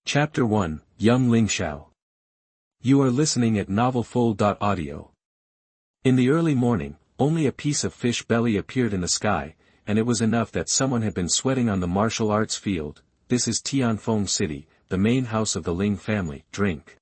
Chapter 1, Young Lingxiao. You are listening at novelfull.audio. In the early morning, only a piece of fish belly appeared in the sky, and it was enough that someone had been sweating on the martial arts field. This is Tianfeng City, the main house of the Ling family. Drink.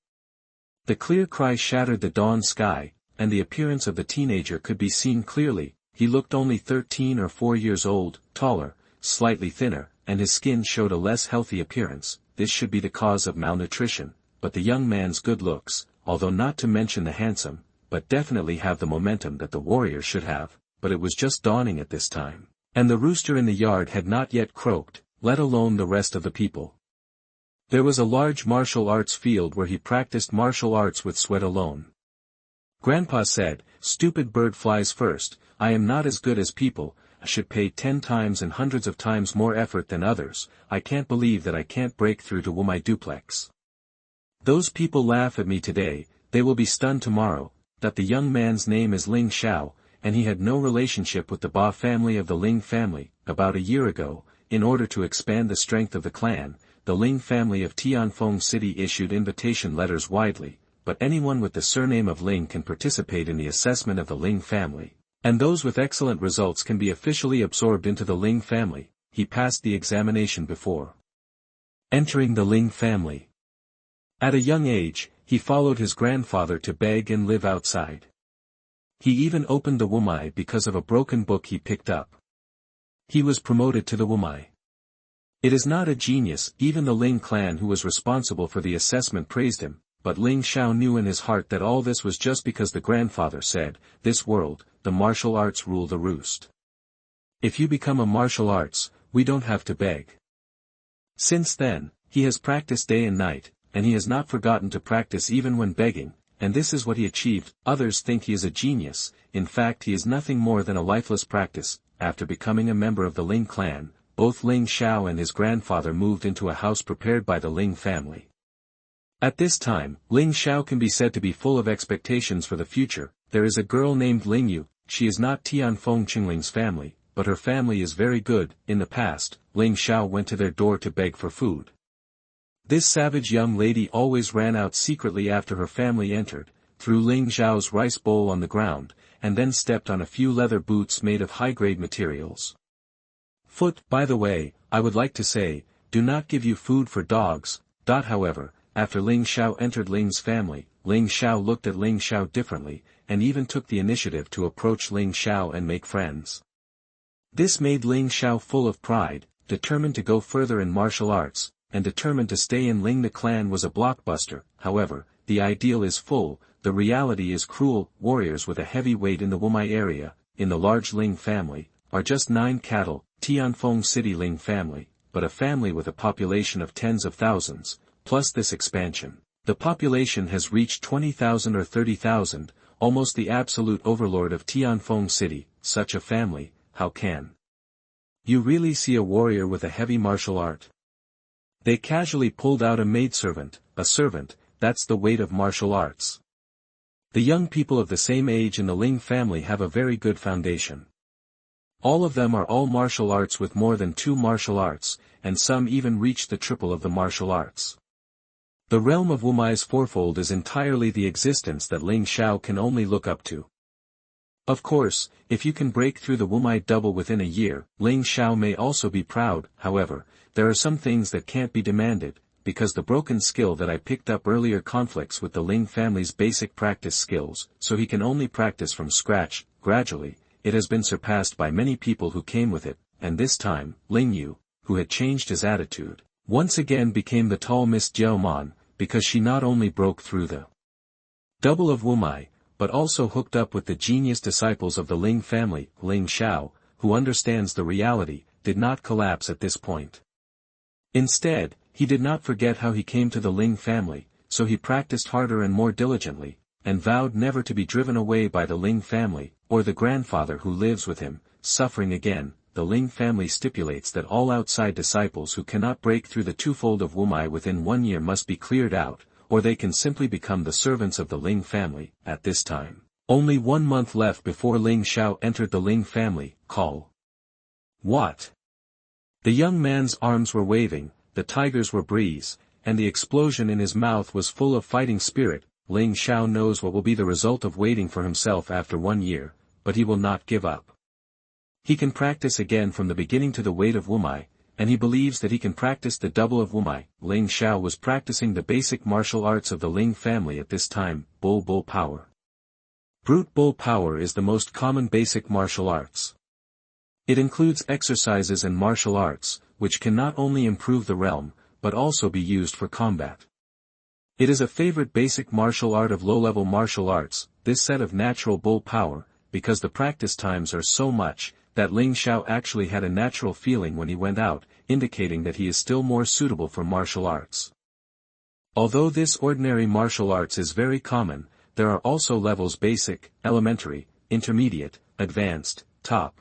The clear cry shattered the dawn sky, and the appearance of the teenager could be seen clearly. He looked only 13 or 4 years old, taller, slightly thinner, and his skin showed a less healthy appearance. This should be the cause of malnutrition, but the young man's good looks, although not to mention the handsome, but definitely have the momentum that the warrior should have, but it was just dawning at this time, and the rooster in the yard had not yet croaked, let alone the rest of the people. There was a large martial arts field where he practiced martial arts with sweat alone. Grandpa said, "Stupid bird flies first, I am not as good as people, I should pay 10 times and hundreds of times more effort than others. I can't believe that I can't break through to my duplex. Those people laugh at me today, they will be stunned tomorrow." That the young man's name is Ling Xiao, and he had no relationship with the Ba family of the Ling family. About a year ago, in order to expand the strength of the clan, the Ling family of Tianfeng City issued invitation letters widely, but anyone with the surname of Ling can participate in the assessment of the Ling family. And those with excellent results can be officially absorbed into the Ling family. He passed the examination before entering the Ling family. At a young age, he followed his grandfather to beg and live outside. He even opened the wumai because of a broken book he picked up. He was promoted to the wumai. It is not a genius. Even the Ling Clan who was responsible for the assessment praised him, but Ling Xiao knew in his heart that all this was just because the grandfather said, "This world, the martial arts rule the roost. If you become a martial arts, we don't have to beg." Since then, he has practiced day and night, and he has not forgotten to practice even when begging, and this is what he achieved. Others think he is a genius. In fact, he is nothing more than a lifeless practice. After becoming a member of the Ling Clan, both Ling Xiao and his grandfather moved into a house prepared by the Ling family. At this time, Ling Xiao can be said to be full of expectations for the future. There is a girl named Lingyu. She is not Tianfeng Qingling's family, but her family is very good. In the past, Ling Xiao went to their door to beg for food. This savage young lady always ran out secretly after her family entered, threw Ling Xiao's rice bowl on the ground, and then stepped on a few leather boots made of high-grade materials. By the way, I would like to say, do not give you food for dogs. However, after Ling Xiao entered Ling's family, Ling Xiao looked at Ling Xiao differently, and even took the initiative to approach Ling Xiao and make friends. This made Ling Xiao full of pride, determined to go further in martial arts, and determined to stay in Ling. The clan was a blockbuster. However, the ideal is full, the reality is cruel. Warriors with a heavy weight in the wumai area, in the large Ling family, are just 9 cattle. Tianfeng City Ling family, but a family with a population of tens of thousands. Plus this expansion, the population has reached 20,000 or 30,000, almost the absolute overlord of Tianfeng City. Such a family, how can you really see a warrior with a heavy martial art? They casually pulled out a maidservant, a servant. That's the weight of martial arts. The young people of the same age in the Ling family have a very good foundation. All of them are all martial arts with more than 2 martial arts, and some even reach the triple of the martial arts. The realm of wumai's fourfold is entirely the existence that Ling Xiao can only look up to. Of course, if you can break through the wumai double within a year, Ling Xiao may also be proud. However, there are some things that can't be demanded, because the broken skill that I picked up earlier conflicts with the Ling family's basic practice skills, so he can only practice from scratch. Gradually, it has been surpassed by many people who came with it, and this time, Lingyu, who had changed his attitude, once again became the tall Miss Jiaoman, because she not only broke through the double of wumai, but also hooked up with the genius disciples of the Ling family. Ling Xiao, who understands the reality, did not collapse at this point. Instead, he did not forget how he came to the Ling family, so he practiced harder and more diligently, and vowed never to be driven away by the Ling family, or the grandfather who lives with him. Suffering again, the Ling family stipulates that all outside disciples who cannot break through the twofold of wumai within 1 year must be cleared out, or they can simply become the servants of the Ling family. At this time, only 1 month left before Ling Xiao entered the Ling family. Call. What? The young man's arms were waving, the tigers were breeze, and the explosion in his mouth was full of fighting spirit. Ling Xiao knows what will be the result of waiting for himself after 1 year, but he will not give up. He can practice again from the beginning to the weight of Wumai, and he believes that he can practice the double of Wumai. Ling Xiao was practicing the basic martial arts of the Ling family at this time, bull power. Brute bull power is the most common basic martial arts. It includes exercises and martial arts, which can not only improve the realm, but also be used for combat. It is a favorite basic martial art of low-level martial arts, this set of natural bull power, because the practice times are so much, that Ling Xiao actually had a natural feeling when he went out, indicating that he is still more suitable for martial arts. Although this ordinary martial arts is very common, there are also levels basic, elementary, intermediate, advanced, top.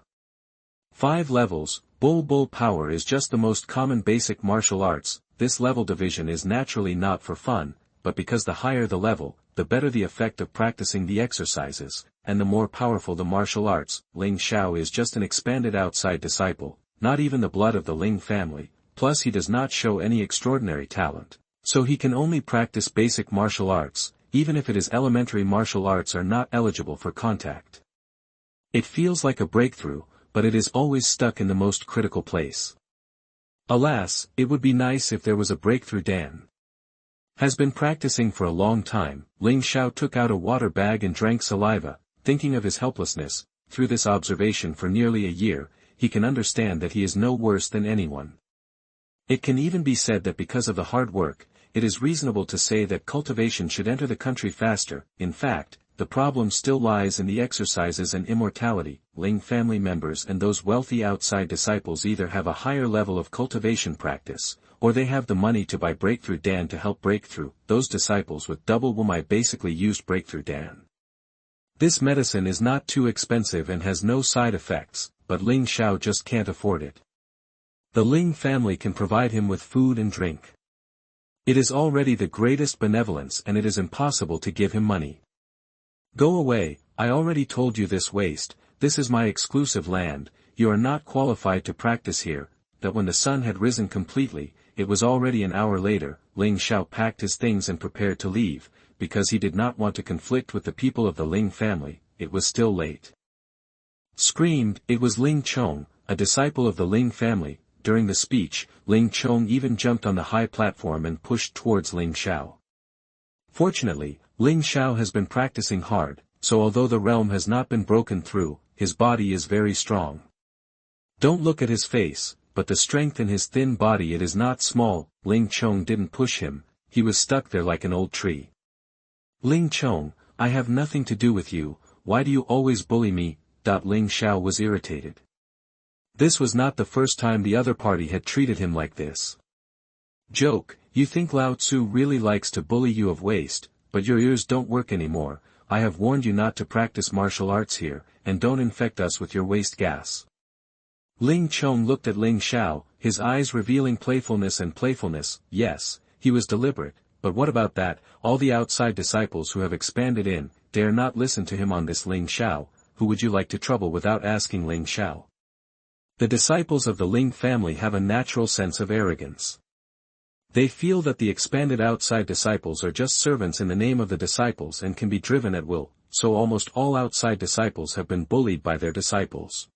5 levels. Bull power is just the most common basic martial arts. This level division is naturally not for fun, but because the higher the level, the better the effect of practicing the exercises, and the more powerful the martial arts. Ling Xiao is just an expanded outside disciple, not even the blood of the Ling family, plus he does not show any extraordinary talent, so he can only practice basic martial arts, even if it is elementary martial arts are not eligible for contact. It feels like a breakthrough, but it is always stuck in the most critical place. Alas, it would be nice if there was a breakthrough. Dan has been practicing for a long time. Ling Xiao took out a water bag and drank saliva, thinking of his helplessness. Through this observation for nearly a year, he can understand that he is no worse than anyone. It can even be said that because of the hard work, it is reasonable to say that cultivation should enter the country faster. In fact, the problem still lies in the exercises and immortality. Ling family members and those wealthy outside disciples either have a higher level of cultivation practice, or they have the money to buy Breakthrough Dan to help breakthrough. Those disciples with double Wumai basically used Breakthrough Dan. This medicine is not too expensive and has no side effects, but Ling Xiao just can't afford it. The Ling family can provide him with food and drink. It is already the greatest benevolence and it is impossible to give him money. Go away, I already told you this waste, this is my exclusive land, you are not qualified to practice here. That when the sun had risen completely, it was already an hour later. Ling Xiao packed his things and prepared to leave, because he did not want to conflict with the people of the Ling family. It was still late. Screamed, it was Ling Chong, a disciple of the Ling family. During the speech, Ling Chong even jumped on the high platform and pushed towards Ling Xiao. Fortunately, Ling Xiao has been practicing hard, so although the realm has not been broken through, his body is very strong. Don't look at his face, but the strength in his thin body, it is not small. Ling Chong didn't push him, he was stuck there like an old tree. Ling Chong, I have nothing to do with you, why do you always bully me? Ling Xiao was irritated. This was not the first time the other party had treated him like this. Joke, you think Lao Tzu really likes to bully you of waste, but your ears don't work anymore. I have warned you not to practice martial arts here, and don't infect us with your waste gas. Ling Chong looked at Ling Xiao, his eyes revealing playfulness and playfulness. Yes, he was deliberate, but what about that? All the outside disciples who have expanded in, dare not listen to him on this. Ling Xiao, who would you like to trouble without asking? Ling Xiao. The disciples of the Ling family have a natural sense of arrogance. They feel that the expanded outside disciples are just servants in the name of the disciples and can be driven at will, so almost all outside disciples have been bullied by their disciples.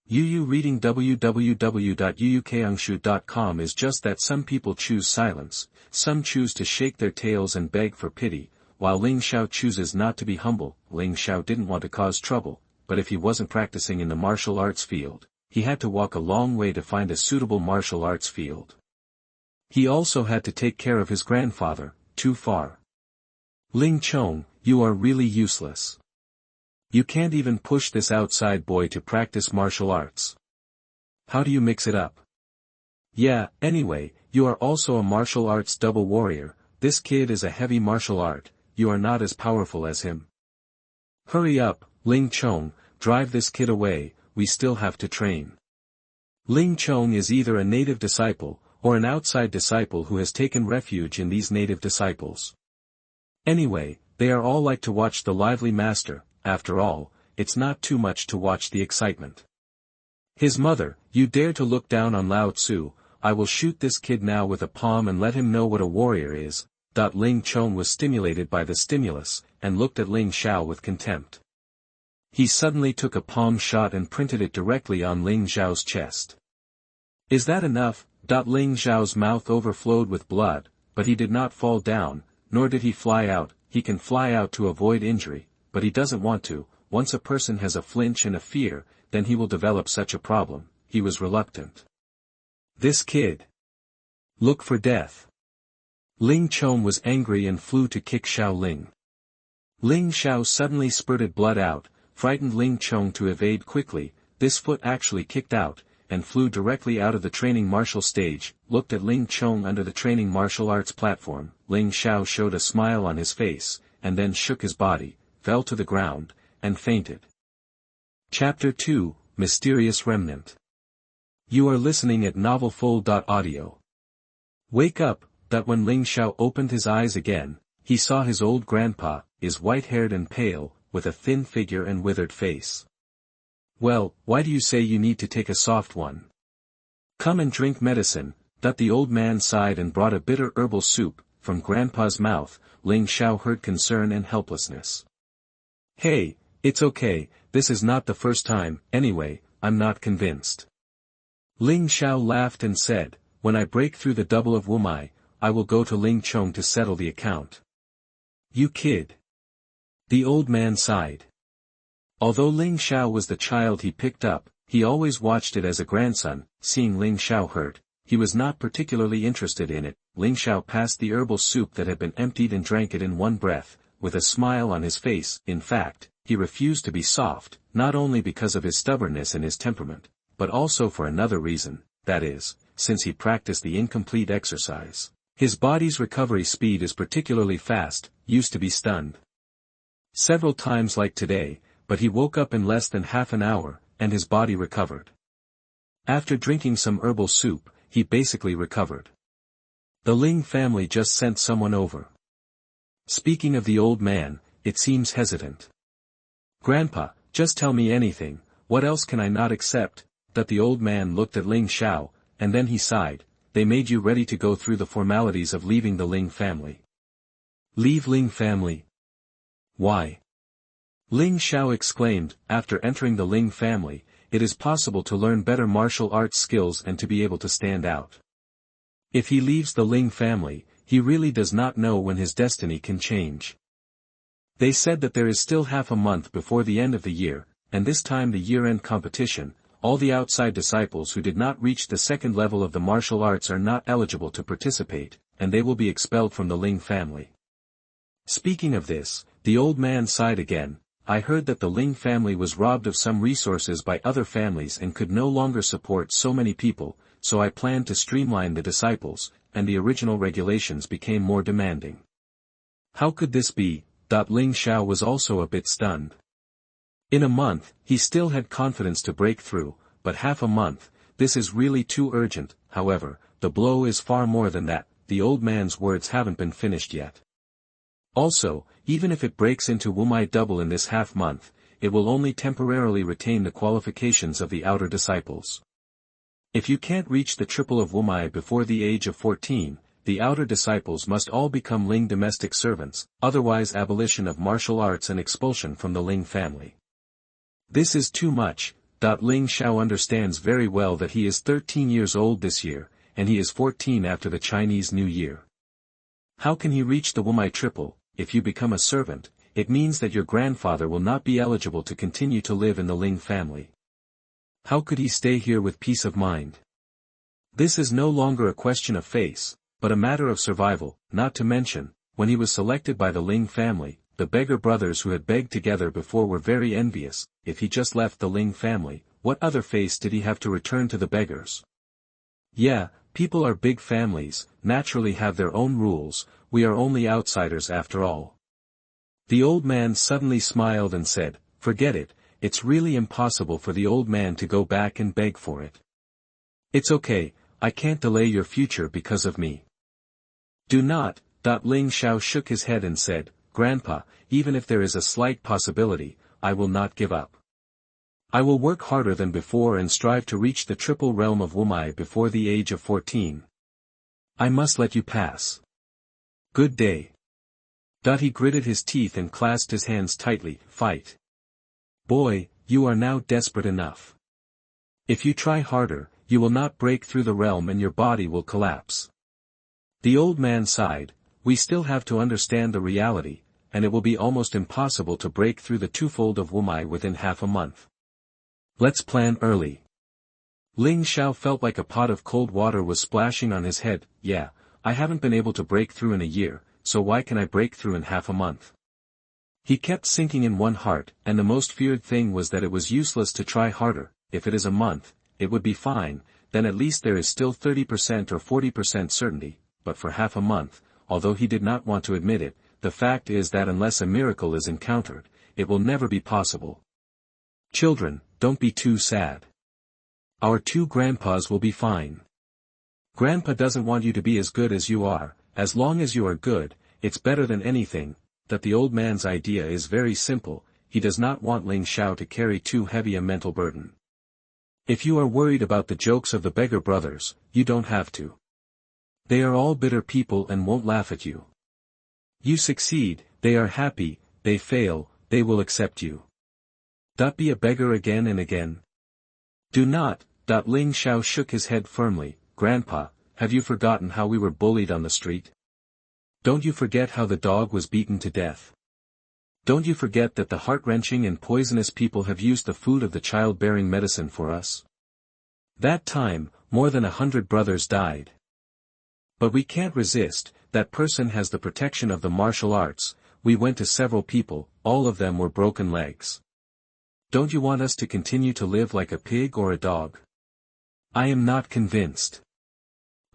Yu reading www.yuukangshu.com is just that some people choose silence, some choose to shake their tails and beg for pity, while Ling Xiao chooses not to be humble. Ling Xiao didn't want to cause trouble, but if he wasn't practicing in the martial arts field, he had to walk a long way to find a suitable martial arts field. He also had to take care of his grandfather, too far. Ling Chong, you are really useless. You can't even push this outside boy to practice martial arts. How do you mix it up? Yeah, anyway, you are also a martial arts double warrior. This kid is a heavy martial art, you are not as powerful as him. Hurry up, Ling Chong, drive this kid away, we still have to train. Ling Chong is either a native disciple, or an outside disciple who has taken refuge in these native disciples. Anyway, they are all like to watch the lively master. After all, it's not too much to watch the excitement. His mother, you dare to look down on Lao Tzu, I will shoot this kid now with a palm and let him know what a warrior is. Ling Xiao was stimulated by the stimulus, and looked at Ling Xiao with contempt. He suddenly took a palm shot and printed it directly on Ling Xiao's chest. Is that enough? Ling Xiao's mouth overflowed with blood, but he did not fall down, nor did he fly out. He can fly out to avoid injury, but he doesn't want to. Once a person has a flinch and a fear, then he will develop such a problem. He was reluctant. This kid. Look for death. Ling Xiao was angry and flew to kick Xiao Ling. Ling Xiao suddenly spurted blood out, frightened Ling Xiao to evade quickly. This foot actually kicked out, and flew directly out of the training martial stage, looked at Ling Xiao under the training martial arts platform. Ling Xiao showed a smile on his face, and then shook his body, fell to the ground, and fainted. Chapter 2, Mysterious Remnant. You are listening at novelfull.audio. Wake up. When Ling Xiao opened his eyes again, he saw his old grandpa, is white-haired and pale, with a thin figure and withered face. Well, why do you say you need to take a soft one? Come and drink medicine. The old man sighed and brought a bitter herbal soup. From grandpa's mouth, Ling Xiao heard concern and helplessness. Hey, it's okay, this is not the first time. Anyway, I'm not convinced. Ling Xiao laughed and said, when I break through the double of Wumai, I will go to Ling Qiao to settle the account. You kid. The old man sighed. Although Ling Xiao was the child he picked up, he always watched it as a grandson. Seeing Ling Xiao hurt, he was not particularly interested in it. Ling Xiao passed the herbal soup that had been emptied and drank it in one breath, with a smile on his face. In fact, he refused to be soft, not only because of his stubbornness and his temperament, but also for another reason, that is, since he practiced the incomplete exercise. His body's recovery speed is particularly fast, used to be stunned several times like today, but he woke up in less than half an hour, and his body recovered. After drinking some herbal soup, he basically recovered. The Ling family just sent someone over. Speaking of the old man, it seems hesitant. Grandpa, just tell me anything, what else can I not accept? The old man looked at Ling Xiao, and then he sighed. They made you ready to go through the formalities of leaving the Ling family. Leave Ling family? Why? Ling Xiao exclaimed. After entering the Ling family, it is possible to learn better martial arts skills and to be able to stand out. If he leaves the Ling family, he really does not know when his destiny can change. They said that there is still half a month before the end of the year, and this time the year-end competition. All the outside disciples who did not reach the second level of the martial arts are not eligible to participate, and they will be expelled from the Ling family. Speaking of this, the old man sighed again. I heard that the Ling family was robbed of some resources by other families and could no longer support so many people, so I planned to streamline the disciples, and the original regulations became more demanding. How could this be? Ling Xiao was also a bit stunned. In a month, he still had confidence to break through, but half a month, this is really too urgent. However, the blow is far more than that. The old man's words haven't been finished yet. Also, even if it breaks into Wumai double in this half month, it will only temporarily retain the qualifications of the outer disciples. If you can't reach the triple of Wumai before the age of 14, the outer disciples must all become Ling domestic servants, otherwise abolition of martial arts and expulsion from the Ling family. This is too much. Ling Xiao understands very well that he is 13 years old this year, and he is 14 after the Chinese New Year. How can he reach the Wumai triple? If you become a servant, it means that your grandfather will not be eligible to continue to live in the Ling family. How could he stay here with peace of mind? This is no longer a question of face, but a matter of survival. Not to mention, when he was selected by the Ling family, the beggar brothers who had begged together before were very envious. If he just left the Ling family, what other face did he have to return to the beggars? Yeah, people are big families, naturally have their own rules. We are only outsiders after all. The old man suddenly smiled and said, forget it, it's really impossible for the old man to go back and beg for it. It's okay, I can't delay your future because of me. Do not. Ling Xiao shook his head and said, Grandpa, even if there is a slight possibility, I will not give up. I will work harder than before and strive to reach the triple realm of Wumai before the age of 14. I must let you pass. Good day. He gritted his teeth and clasped his hands tightly. Fight. Boy, you are now desperate enough. If you try harder, you will not break through the realm and your body will collapse. The old man sighed. We still have to understand the reality, and it will be almost impossible to break through the twofold of Wumai within half a month. Let's plan early. Ling Xiao felt like a pot of cold water was splashing on his head. Yeah, I haven't been able to break through in a year, so why can I break through in half a month? He kept sinking in one heart, and the most feared thing was that it was useless to try harder. If it is a month, it would be fine, then at least there is still 30% or 40% certainty, but for half a month, although he did not want to admit it, the fact is that unless a miracle is encountered, it will never be possible. Children, don't be too sad. Our two grandpas will be fine. Grandpa doesn't want you to be as good as you are. As long as you are good, it's better than anything. That the old man's idea is very simple, he does not want Ling Xiao to carry too heavy a mental burden. If you are worried about the jokes of the beggar brothers, you don't have to. They are all bitter people and won't laugh at you. You succeed, they are happy, they fail, they will accept you. Be a beggar again and again. Do not. Ling Xiao shook his head firmly. Grandpa, have you forgotten how we were bullied on the street? Don't you forget how the dog was beaten to death? Don't you forget that the heart-wrenching and poisonous people have used the food of the childbearing medicine for us? That time, more than 100 brothers died. But we can't resist, that person has the protection of the martial arts. We went to several people, all of them were broken legs. Don't you want us to continue to live like a pig or a dog? I am not convinced.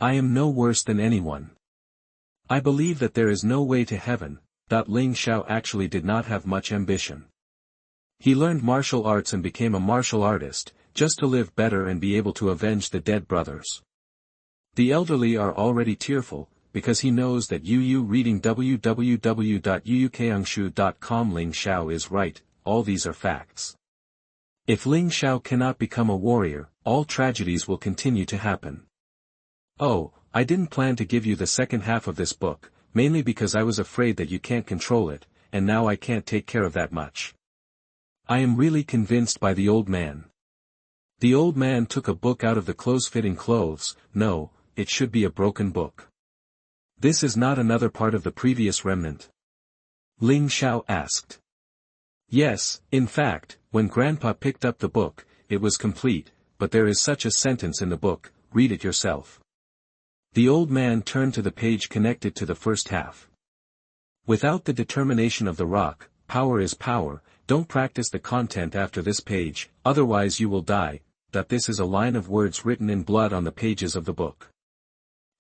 I am no worse than anyone. I believe that there is no way to heaven. Ling Xiao actually did not have much ambition. He learned martial arts and became a martial artist, just to live better and be able to avenge the dead brothers. The elderly are already tearful, because he knows that Yu reading www.yuukangshu.com Ling Xiao is right, all these are facts. If Ling Xiao cannot become a warrior, all tragedies will continue to happen. Oh, I didn't plan to give you the second half of this book, mainly because I was afraid that you can't control it, and now I can't take care of that much. I am really convinced by the old man. The old man took a book out of the close-fitting clothes. No, it should be a broken book. This is not another part of the previous remnant? Ling Xiao asked. Yes, in fact, when Grandpa picked up the book, it was complete, but there is such a sentence in the book, read it yourself. The old man turned to the page connected to the first half. Without the determination of the rock, power is power. Don't practice the content after this page, otherwise you will die. This is a line of words written in blood on the pages of the book.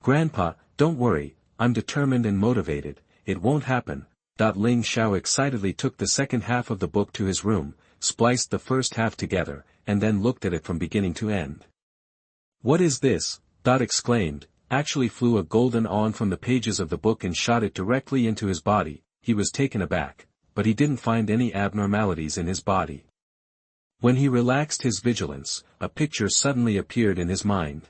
Grandpa, don't worry, I'm determined and motivated, it won't happen. Ling Xiao excitedly took the second half of the book to his room, spliced the first half together, and then looked at it from beginning to end. What is this? Exclaimed, actually flew a golden awn from the pages of the book and shot it directly into his body. He was taken aback, but he didn't find any abnormalities in his body. When he relaxed his vigilance, a picture suddenly appeared in his mind.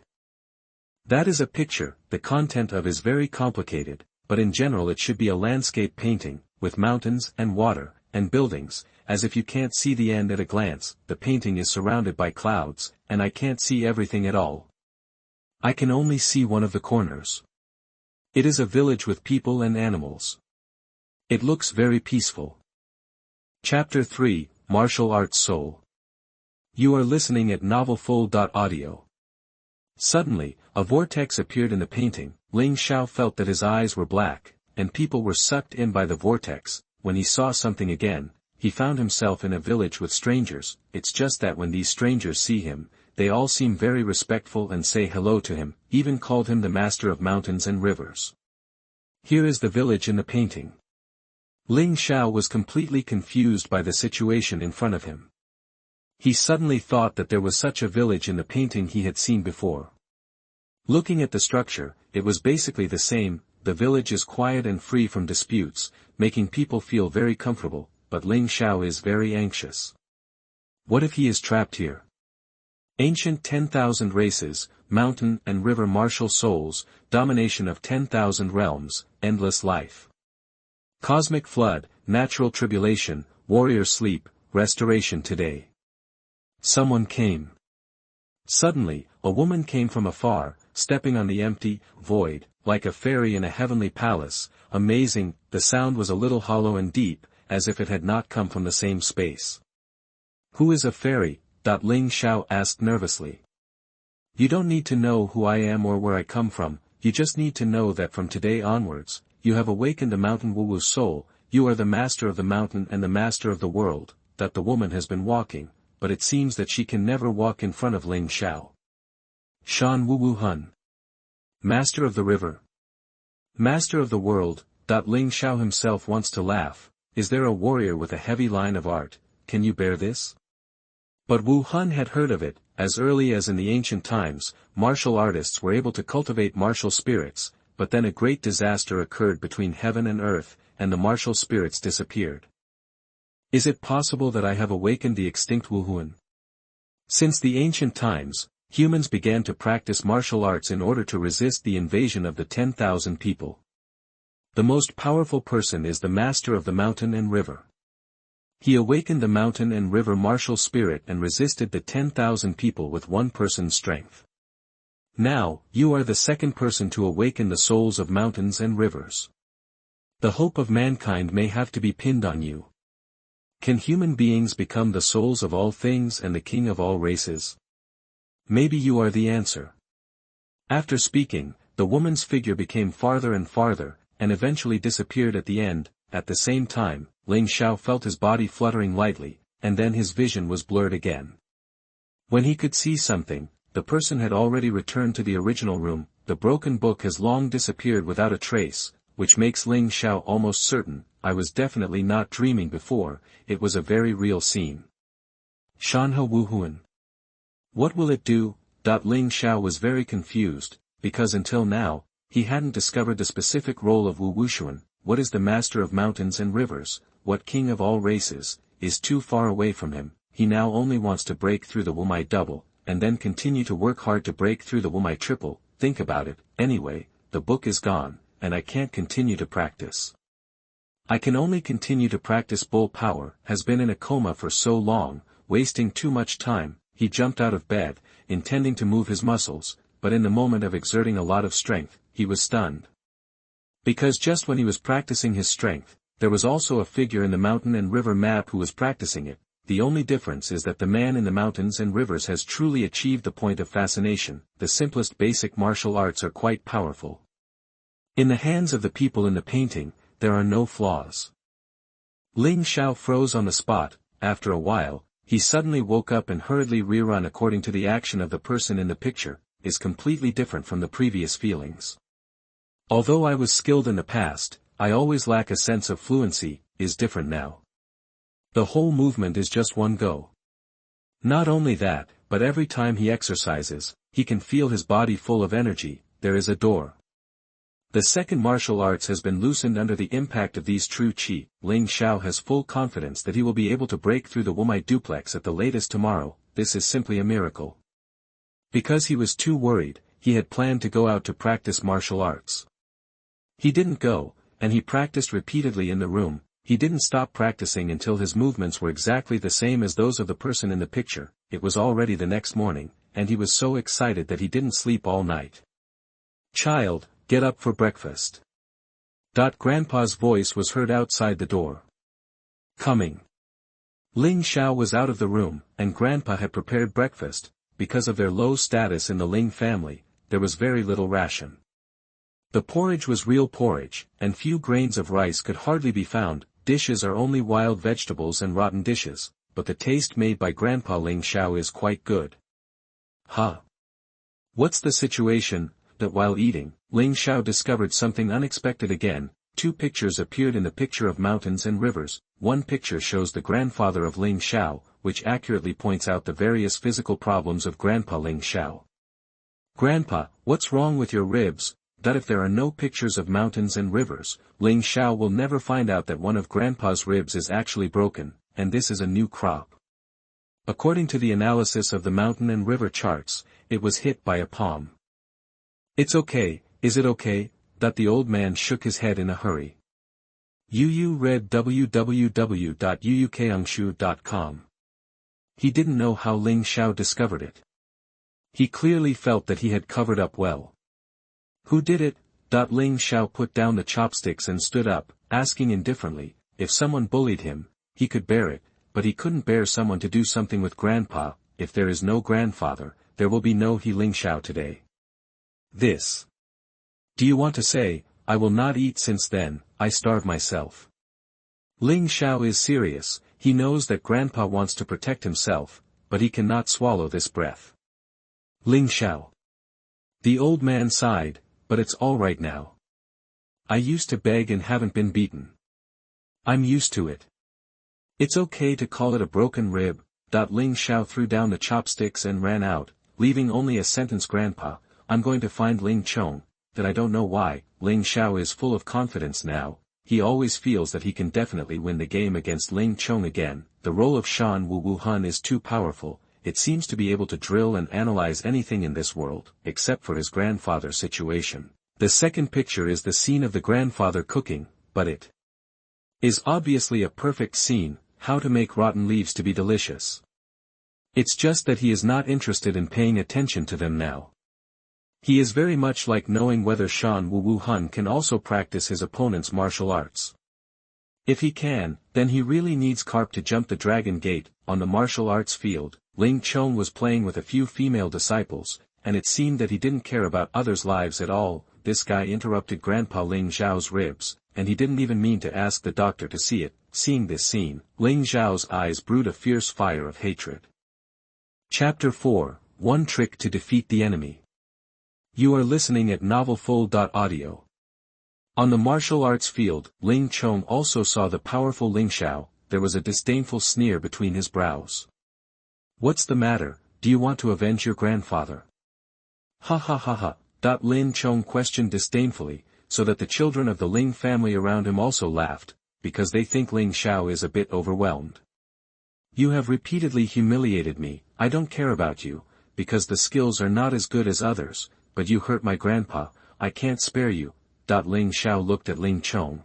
That is a picture, the content of is very complicated, but in general it should be a landscape painting, with mountains and water, and buildings, as if you can't see the end at a glance. The painting is surrounded by clouds, and I can't see everything at all. I can only see one of the corners. It is a village with people and animals. It looks very peaceful. Chapter 3, Martial Arts Soul. You are listening at novelfull.audio. Suddenly, a vortex appeared in the painting. Ling Xiao felt that his eyes were black, and people were sucked in by the vortex. When he saw something again, he found himself in a village with strangers. It's just that when these strangers see him, they all seem very respectful and say hello to him, even called him the master of mountains and rivers. Here is the village in the painting. Ling Xiao was completely confused by the situation in front of him. He suddenly thought that there was such a village in the painting he had seen before. Looking at the structure, it was basically the same. The village is quiet and free from disputes, making people feel very comfortable, but Ling Xiao is very anxious. What if he is trapped here? Ancient 10,000 races, mountain and river martial souls, domination of 10,000 realms, endless life. Cosmic flood, natural tribulation, warrior sleep, restoration today. Someone came. Suddenly, a woman came from afar, stepping on the empty void, like a fairy in a heavenly palace. Amazing, the sound was a little hollow and deep, as if it had not come from the same space. Who is a fairy? Ling Xiao asked nervously. You don't need to know who I am or where I come from, you just need to know that from today onwards, you have awakened a mountain Wu soul, you are the master of the mountain and the master of the world. That the woman has been walking, but it seems that she can never walk in front of Ling Xiao. Xuanhuan. Master of the river. Master of the world. Ling Xiao himself wants to laugh. Is there a warrior with a heavy line of art? Can you bear this? But Wu Hun had heard of it. As early as in the ancient times, martial artists were able to cultivate martial spirits, but then a great disaster occurred between heaven and earth, and the martial spirits disappeared. Is it possible that I have awakened the extinct Wu Hun? Since the ancient times, humans began to practice martial arts in order to resist the invasion of the 10,000 people. The most powerful person is the master of the mountain and river. He awakened the mountain and river martial spirit and resisted the 10,000 people with one person's strength. Now, you are the second person to awaken the souls of mountains and rivers. The hope of mankind may have to be pinned on you. Can human beings become the souls of all things and the king of all races? Maybe you are the answer. After speaking, the woman's figure became farther and farther, and eventually disappeared at the end. At the same time, Ling Xiao felt his body fluttering lightly, and then his vision was blurred again. When he could see something, the person had already returned to the original room. The broken book has long disappeared without a trace, which makes Ling Xiao almost certain, I was definitely not dreaming before, it was a very real scene. Shanhe Wuhuan. What will it do? Ling Xiao was very confused, because until now, he hadn't discovered the specific role of Wu Wushuan. What is the master of mountains and rivers, what king of all races, is too far away from him. He now only wants to break through the Wumai double, and then continue to work hard to break through the Wumai triple. Think about it, anyway, the book is gone, and I can't continue to practice. I can only continue to practice bull power, has been in a coma for so long, wasting too much time. He jumped out of bed, intending to move his muscles, but in the moment of exerting a lot of strength, he was stunned. Because just when he was practicing his strength, there was also a figure in the mountain and river map who was practicing it. The only difference is that the man in the mountains and rivers has truly achieved the point of fascination. The simplest basic martial arts are quite powerful. In the hands of the people in the painting, there are no flaws. Ling Xiao froze on the spot. After a while, he suddenly woke up and hurriedly rerun according to the action of the person in the picture, is completely different from the previous feelings. Although I was skilled in the past, I always lack a sense of fluency, is different now. The whole movement is just one go. Not only that, but every time he exercises, he can feel his body full of energy. There is a door. The second martial arts has been loosened under the impact of these true qi. Ling Xiao has full confidence that he will be able to break through the Wumai duplex at the latest tomorrow. This is simply a miracle. Because he was too worried, he had planned to go out to practice martial arts. He didn't go, and he practiced repeatedly in the room. He didn't stop practicing until his movements were exactly the same as those of the person in the picture. It was already the next morning, and he was so excited that he didn't sleep all night. Child, get up for breakfast. Grandpa's voice was heard outside the door. Coming. Ling Xiao was out of the room, and Grandpa had prepared breakfast. Because of their low status in the Ling family, there was very little ration. The porridge was real porridge, and few grains of rice could hardly be found. Dishes are only wild vegetables and rotten dishes, but the taste made by Grandpa Ling Xiao is quite good. Huh? What's the situation? That while eating, Ling Xiao discovered something unexpected again. Two pictures appeared in the picture of mountains and rivers. One picture shows the grandfather of Ling Xiao, which accurately points out the various physical problems of Grandpa Ling Xiao. Grandpa, what's wrong with your ribs? That if there are no pictures of mountains and rivers, Ling Xiao will never find out that one of Grandpa's ribs is actually broken, and this is a new crop. According to the analysis of the mountain and river charts, it was hit by a palm. It's okay, is it okay? That the old man shook his head in a hurry. Yu read www.uukangshu.com. He didn't know how Ling Xiao discovered it. He clearly felt that he had covered up well. Who did it? Ling Xiao put down the chopsticks and stood up, asking indifferently, if someone bullied him, he could bear it, but he couldn't bear someone to do something with grandpa. If there is no grandfather, there will be no Ling Xiao today. This. Do you want to say, I will not eat since then, I starve myself. Ling Xiao is serious, he knows that grandpa wants to protect himself, but he cannot swallow this breath. Ling Xiao. The old man sighed, but it's all right now. I used to beg and haven't been beaten. I'm used to it. It's okay to call it a broken rib. Ling Xiao threw down the chopsticks and ran out, leaving only a sentence. Grandpa, I'm going to find Ling Chong. That I don't know why. Ling Xiao is full of confidence now. He always feels that he can definitely win the game against Ling Chong again. The role of Xuanhuan is too powerful. It seems to be able to drill and analyze anything in this world, except for his grandfather's situation. The second picture is the scene of the grandfather cooking, but it is obviously a perfect scene, how to make rotten leaves to be delicious. It's just that he is not interested in paying attention to them now. He is very much like knowing whether Xuanhuan can also practice his opponent's martial arts. If he can, then he really needs carp to jump the dragon gate. On the martial arts field, Ling Chong was playing with a few female disciples, and it seemed that he didn't care about others' lives at all. This guy interrupted Grandpa Ling Xiao's ribs, and he didn't even mean to ask the doctor to see it. Seeing this scene, Ling Xiao's eyes brewed a fierce fire of hatred. Chapter 4, One Trick to Defeat the Enemy. You are listening at novelfull.audio. On the martial arts field, Ling Chong also saw the powerful Ling Xiao. There was a disdainful sneer between his brows. What's the matter, do you want to avenge your grandfather? Ha ha ha ha. Ling Chong questioned disdainfully, so that the children of the Ling family around him also laughed, because they think Ling Xiao is a bit overwhelmed. You have repeatedly humiliated me. I don't care about you, because the skills are not as good as others, but you hurt my grandpa. I can't spare you. Ling Xiao looked at Ling Chong.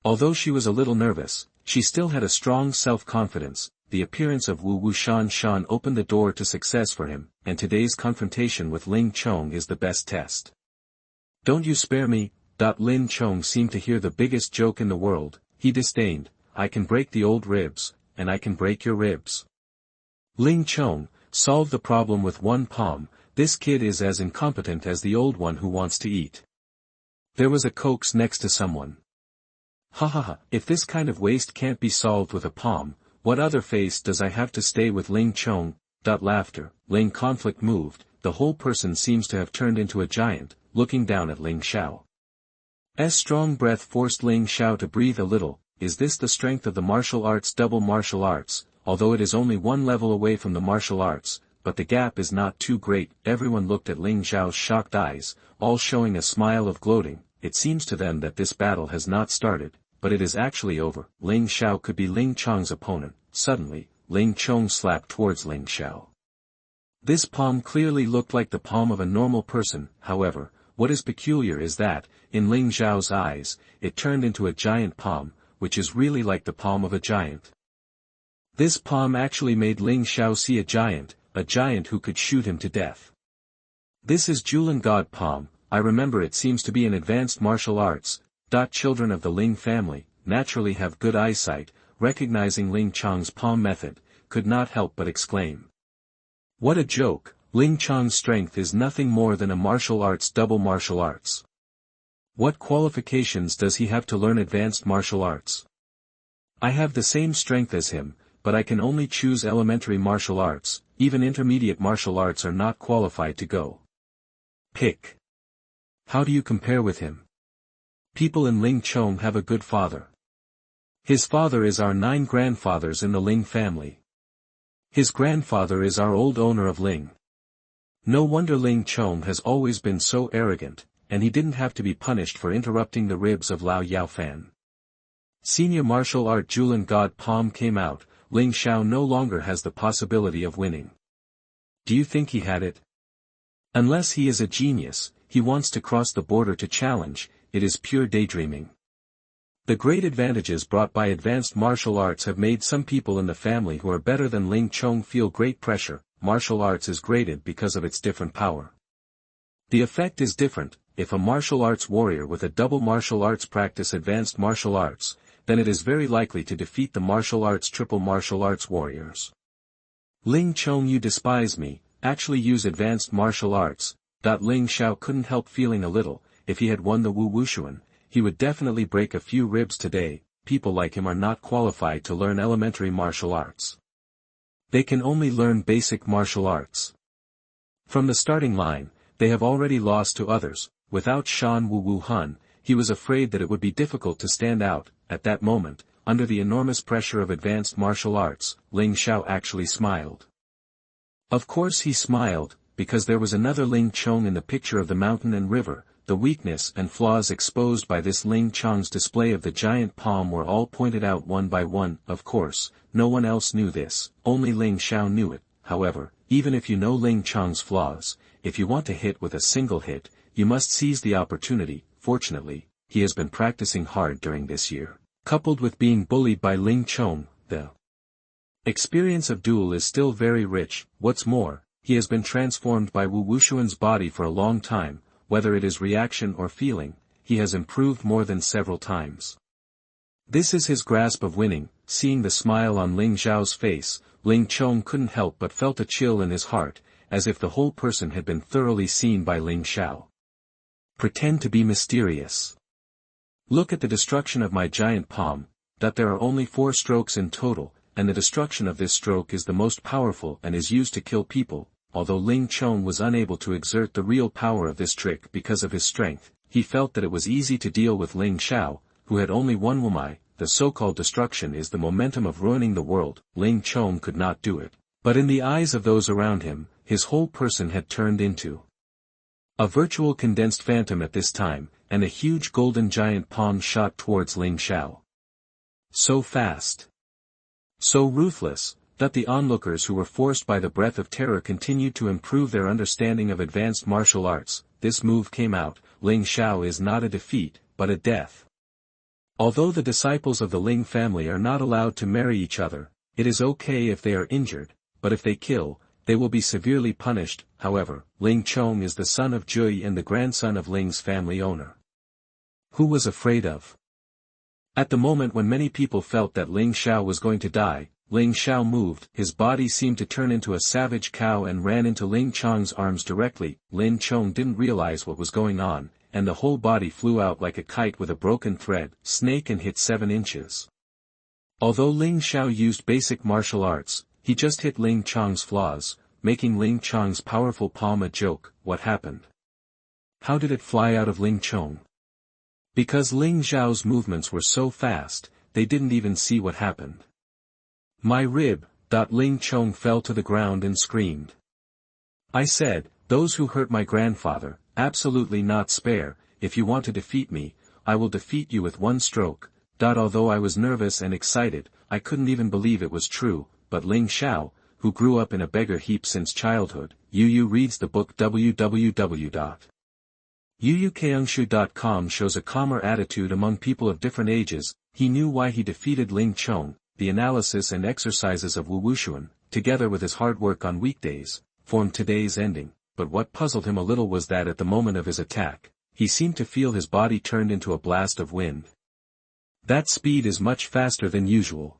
Although she was a little nervous, she still had a strong self-confidence. The appearance of Wu Shan opened the door to success for him, and today's confrontation with Ling Chong is the best test. Don't you spare me. Ling Chong seemed to hear the biggest joke in the world. He disdained. I can break the old ribs, and I can break your ribs. Ling Chong, solve the problem with one palm. This kid is as incompetent as the old one who wants to eat. There was a coax next to someone. Ha ha ha, if this kind of waste can't be solved with a palm, what other face does I have to stay with Ling Chong? Laughter. Ling conflict moved, the whole person seems to have turned into a giant, looking down at Ling Xiao. Strong breath forced Ling Xiao to breathe a little. Is this the strength of the martial arts? Double martial arts, although it is only one level away from the martial arts, but the gap is not too great. Everyone looked at Ling Xiao's shocked eyes, all showing a smile of gloating. It seems to them that this battle has not started, but it is actually over. Ling Xiao could be Ling Chong's opponent. Suddenly, Ling Chong slapped towards Ling Xiao. This palm clearly looked like the palm of a normal person. However, what is peculiar is that, in Ling Xiao's eyes, it turned into a giant palm, which is really like the palm of a giant. This palm actually made Ling Xiao see a giant who could shoot him to death. This is Julan God palm. I remember it seems to be an advanced martial arts. Children of the Ling family, naturally have good eyesight, recognizing Ling Chong's palm method, could not help but exclaim. What a joke, Ling Chong's strength is nothing more than a martial arts double martial arts. What qualifications does he have to learn advanced martial arts? I have the same strength as him, but I can only choose elementary martial arts. Even intermediate martial arts are not qualified to go. Pick. How do you compare with him? People in Ling Chong have a good father. His father is our 9 grandfathers in the Ling family. His grandfather is our old owner of Ling. No wonder Ling Chong has always been so arrogant, and he didn't have to be punished for interrupting the ribs of Lao Yaofan. Senior martial art Julan God palm came out. Ling Xiao no longer has the possibility of winning. Do you think he had it? Unless he is a genius, he wants to cross the border to challenge, it is pure daydreaming. The great advantages brought by advanced martial arts have made some people in the family who are better than Ling Chong feel great pressure. Martial arts is graded because of its different power. The effect is different. If a martial arts warrior with a double martial arts practice advanced martial arts, then it is very likely to defeat the martial arts triple martial arts warriors. Ling Chong, you despise me, actually use advanced martial arts. Ling Xiao couldn't help feeling a little, if he had won the Wu Wushuan, he would definitely break a few ribs today. People like him are not qualified to learn elementary martial arts. They can only learn basic martial arts. From the starting line, they have already lost to others. Without Shan Wu Hun, he was afraid that it would be difficult to stand out. At that moment, under the enormous pressure of advanced martial arts, Ling Xiao actually smiled. Of course he smiled, because there was another Ling Chong in the picture of the mountain and river. The weakness and flaws exposed by this Ling Chong's display of the giant palm were all pointed out one by one. Of course, no one else knew this, only Ling Xiao knew it. However, even if you know Ling Chong's flaws, if you want to hit with a single hit, you must seize the opportunity. Fortunately, he has been practicing hard during this year. Coupled with being bullied by Ling Chong, the experience of duel is still very rich. What's more, he has been transformed by Wu Wushuan's body for a long time. Whether it is reaction or feeling, he has improved more than several times. This is his grasp of winning. Seeing the smile on Ling Xiao's face, Ling Chong couldn't help but felt a chill in his heart, as if the whole person had been thoroughly seen by Ling Xiao. Pretend to be mysterious. Look at the destruction of my giant palm, that there are only 4 strokes in total, and the destruction of this stroke is the most powerful and is used to kill people. Although Ling Chong was unable to exert the real power of this trick because of his strength, he felt that it was easy to deal with Ling Xiao, who had only one Wumai. The so-called destruction is the momentum of ruining the world. Ling Chong could not do it. But in the eyes of those around him, his whole person had turned into a virtual condensed phantom at this time, and a huge golden giant palm shot towards Ling Xiao. So fast. So ruthless, that the onlookers who were forced by the breath of terror continued to improve their understanding of advanced martial arts. This move came out. Ling Xiao is not a defeat, but a death. Although the disciples of the Ling family are not allowed to marry each other, it is okay if they are injured, but if they kill, they will be severely punished. However, Ling Chong is the son of Jui and the grandson of Ling's family owner. Who was afraid of? At the moment when many people felt that Ling Xiao was going to die, Ling Xiao moved. His body seemed to turn into a savage cow and ran into Ling Chong's arms directly. Ling Chong didn't realize what was going on, and the whole body flew out like a kite with a broken thread, snake, and hit 7 inches. Although Ling Xiao used basic martial arts, he just hit Ling Chong's flaws, making Ling Chong's powerful palm a joke. What happened? How did it fly out of Ling Chong? Because Ling Xiao's movements were so fast, they didn't even see what happened. My rib. Ling Chong fell to the ground and screamed. I said, those who hurt my grandfather, absolutely not spare. If you want to defeat me, I will defeat you with 1 stroke. Although I was nervous and excited, I couldn't even believe it was true, but Ling Xiao, who grew up in a beggar heap since childhood, Yu reads the book www.yuyukeungshu.com shows a calmer attitude among people of different ages. He knew why he defeated Ling Chong. The analysis and exercises of Wu Wushuan, together with his hard work on weekdays, formed today's ending. But what puzzled him a little was that at the moment of his attack, he seemed to feel his body turned into a blast of wind. That speed is much faster than usual.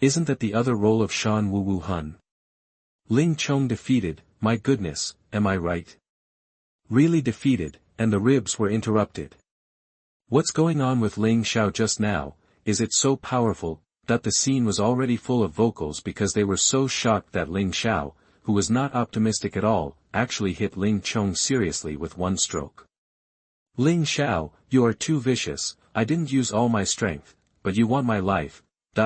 Isn't that the other role of Shan Wu Hun? Ling Chong defeated. My goodness, am I right? Really defeated, and the ribs were interrupted. What's going on with Ling Xiao just now? Is it so powerful? That the scene was already full of vocals because they were so shocked that Ling Xiao, who was not optimistic at all, actually hit Ling Chong seriously with 1 stroke. Ling Xiao, you are too vicious. I didn't use all my strength, but you want my life.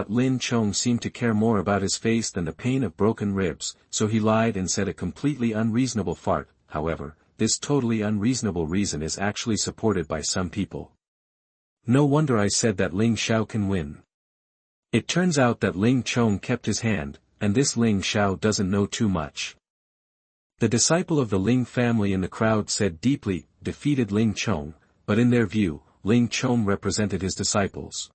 Ling Chong seemed to care more about his face than the pain of broken ribs, so he lied and said a completely unreasonable fart. However, this totally unreasonable reason is actually supported by some people. No wonder I said that Ling Xiao can win. It turns out that Ling Xiao kept his hand, and this Ling Xiao doesn't know too much. The disciple of the Ling family in the crowd said deeply, defeated Ling Xiao, but in their view, Ling Xiao represented his disciples.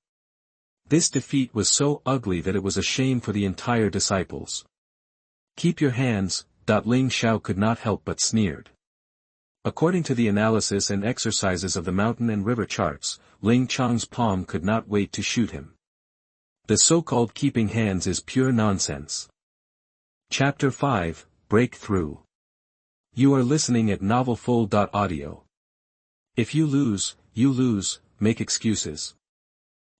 This defeat was so ugly that it was a shame for the entire disciples. Keep your hands, Ling Xiao could not help but sneered. According to the analysis and exercises of the mountain and river charts, Ling Xiao's palm could not wait to shoot him. The so-called keeping hands is pure nonsense. Chapter 5, Breakthrough. You are listening at novelfull.audio. If you lose, make excuses.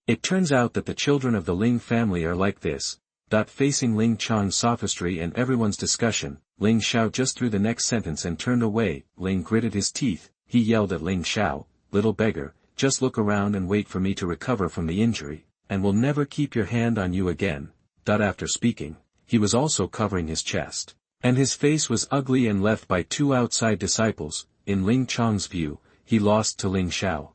It turns out that the children of the Ling family are like this. Facing Ling Xiao's sophistry and everyone's discussion, Ling Xiao just threw the next sentence and turned away. Ling gritted his teeth, he yelled at Ling Xiao, little beggar, just look around and wait for me to recover from the injury, and will never keep your hand on you again. After speaking, he was also covering his chest. And his face was ugly and left by two outside disciples. In Ling Xiao's view, he lost to Ling Xiao.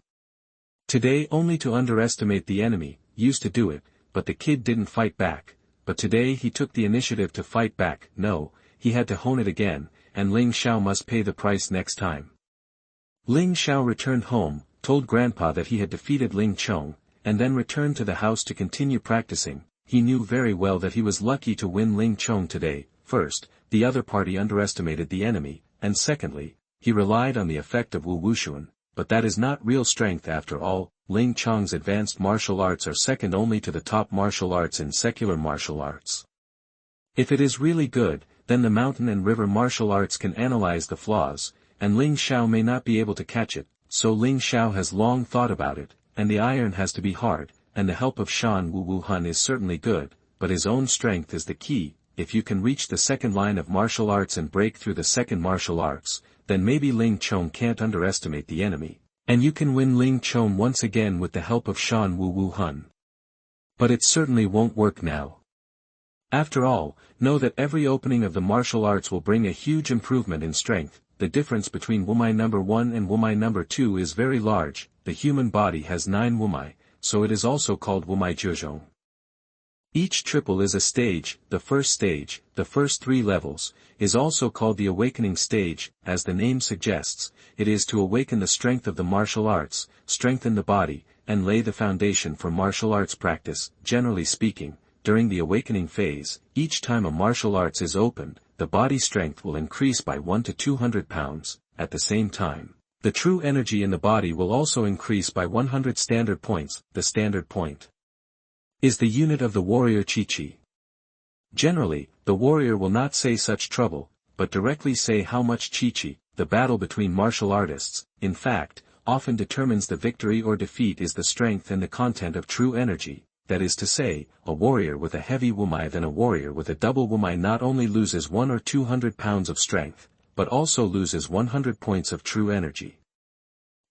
Today only to underestimate the enemy, used to do it, but the kid didn't fight back. But today he took the initiative to fight back. No, he had to hone it again, and Ling Xiao must pay the price next time. Ling Xiao returned home, told Grandpa that he had defeated Ling Xiao, and then returned to the house to continue practicing. He knew very well that he was lucky to win Ling Xiao today. First, the other party underestimated the enemy, and secondly, he relied on the effect of Wu Wushuan, but that is not real strength after all. Ling Xiao's advanced martial arts are second only to the top martial arts in secular martial arts. If it is really good, then the mountain and river martial arts can analyze the flaws, and Ling Xiao may not be able to catch it, so Ling Xiao has long thought about it, and the iron has to be hard, and the help of Shan Wu Wuhan is certainly good, but his own strength is the key. If you can reach the second line of martial arts and break through the second martial arts, then maybe Ling Xiao can't underestimate the enemy, and you can win Ling Xiao once again with the help of Shan Wu Wuhan. But it certainly won't work now. After all, know that every opening of the martial arts will bring a huge improvement in strength. The difference between Wumai number 1 and Wumai number 2 is very large. The human body has 9 Wumai, so it is also called Wumai Jiuzhong. Each triple is a stage. The first stage, the first 3 levels, is also called the awakening stage. As the name suggests, it is to awaken the strength of the martial arts, strengthen the body, and lay the foundation for martial arts practice. Generally speaking, during the awakening phase, each time a martial arts is opened, the body strength will increase by 1 to 200 pounds. At the same time, the true energy in the body will also increase by 100 standard points. The standard point is the unit of the warrior chi-chi. Generally, the warrior will not say such trouble, but directly say how much chi-chi. The battle between martial artists, in fact, often determines the victory or defeat is the strength and the content of true energy. That is to say, a warrior with a heavy Wumai than a warrior with a double Wumai not only loses 1 or 200 pounds of strength, but also loses 100 points of true energy.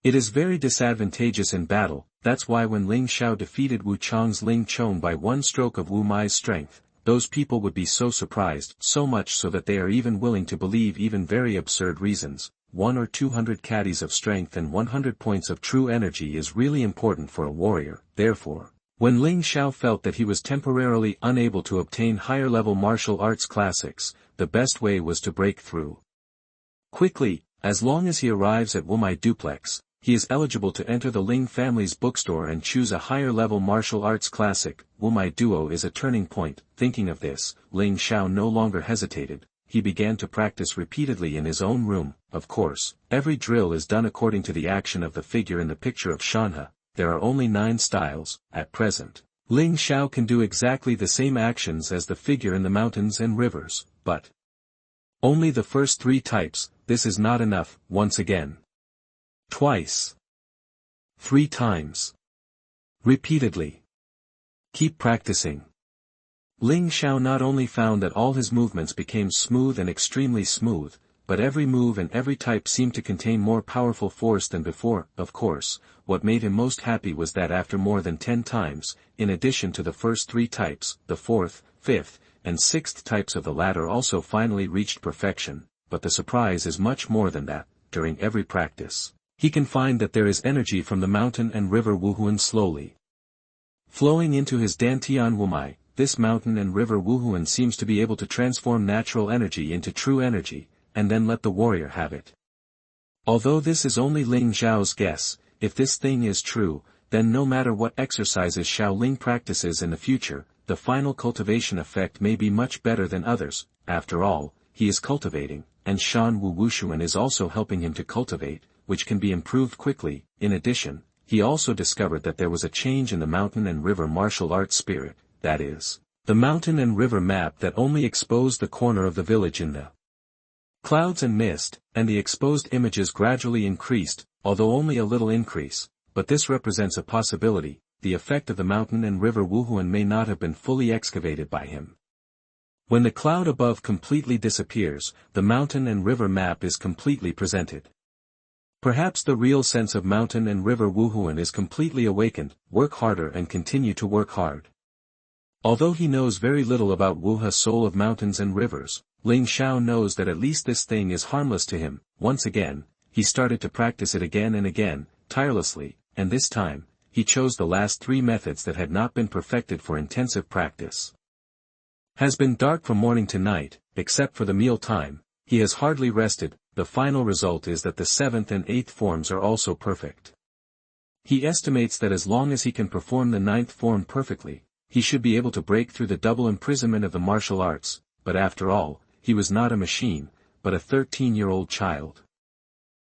It is very disadvantageous in battle. That's why when Ling Xiao defeated Wu Chang's Ling Xiao by 1 stroke of Wu Mai's strength, those people would be so surprised, so much so that they are even willing to believe even very absurd reasons. 1 or 200 caddies of strength and 100 points of true energy is really important for a warrior. Therefore, when Ling Xiao felt that he was temporarily unable to obtain higher-level martial arts classics, the best way was to break through quickly. As long as he arrives at Wumai Duplex, he is eligible to enter the Ling family's bookstore and choose a higher-level martial arts classic. Wumai Duo is a turning point. Thinking of this, Ling Xiao no longer hesitated. He began to practice repeatedly in his own room. Of course, every drill is done according to the action of the figure in the picture of Xuanhuan. There are only 9 styles, at present. Ling Xiao can do exactly the same actions as the figure in the mountains and rivers, but only the first 3 types. This is not enough. Once again. Twice. 3 times. Repeatedly. Keep practicing. Ling Xiao not only found that all his movements became smooth and extremely smooth, but every move and every type seemed to contain more powerful force than before. Of course, what made him most happy was that after more than 10 times, in addition to the first 3 types, the 4th, 5th, and 6th types of the latter also finally reached perfection. But the surprise is much more than that. During every practice, he can find that there is energy from the mountain and river Wuhuan slowly Flowing into his Dantian Wumai, this mountain and river Wuhuan seems to be able to transform natural energy into true energy, and then let the warrior have it. Although this is only Ling Xiao's guess, if this thing is true, then no matter what exercises Shaolin practices in the future, the final cultivation effect may be much better than others. After all, he is cultivating, and Shan Wu Wushuan is also helping him to cultivate, which can be improved quickly. In addition, he also discovered that there was a change in the mountain and river martial arts spirit, that is, the mountain and river map that only exposed the corner of the village in the clouds and mist, and the exposed images gradually increased, although only a little increase, but this represents a possibility. The effect of the mountain and river Wuhuan may not have been fully excavated by him. When the cloud above completely disappears, the mountain and river map is completely presented. Perhaps the real sense of mountain and river Wuhuan is completely awakened. Work harder and continue to work hard. Although he knows very little about Wuha soul of mountains and rivers, Ling Xiao knows that at least this thing is harmless to him. Once again, he started to practice it again and again, tirelessly, and this time, he chose the last 3 methods that had not been perfected for intensive practice. Has been dark from morning to night, except for the meal time, he has hardly rested. The final result is that the 7th and 8th forms are also perfect. He estimates that as long as he can perform the 9th form perfectly, he should be able to break through the double imprisonment of the martial arts, but after all, he was not a machine, but a 13-year-old child.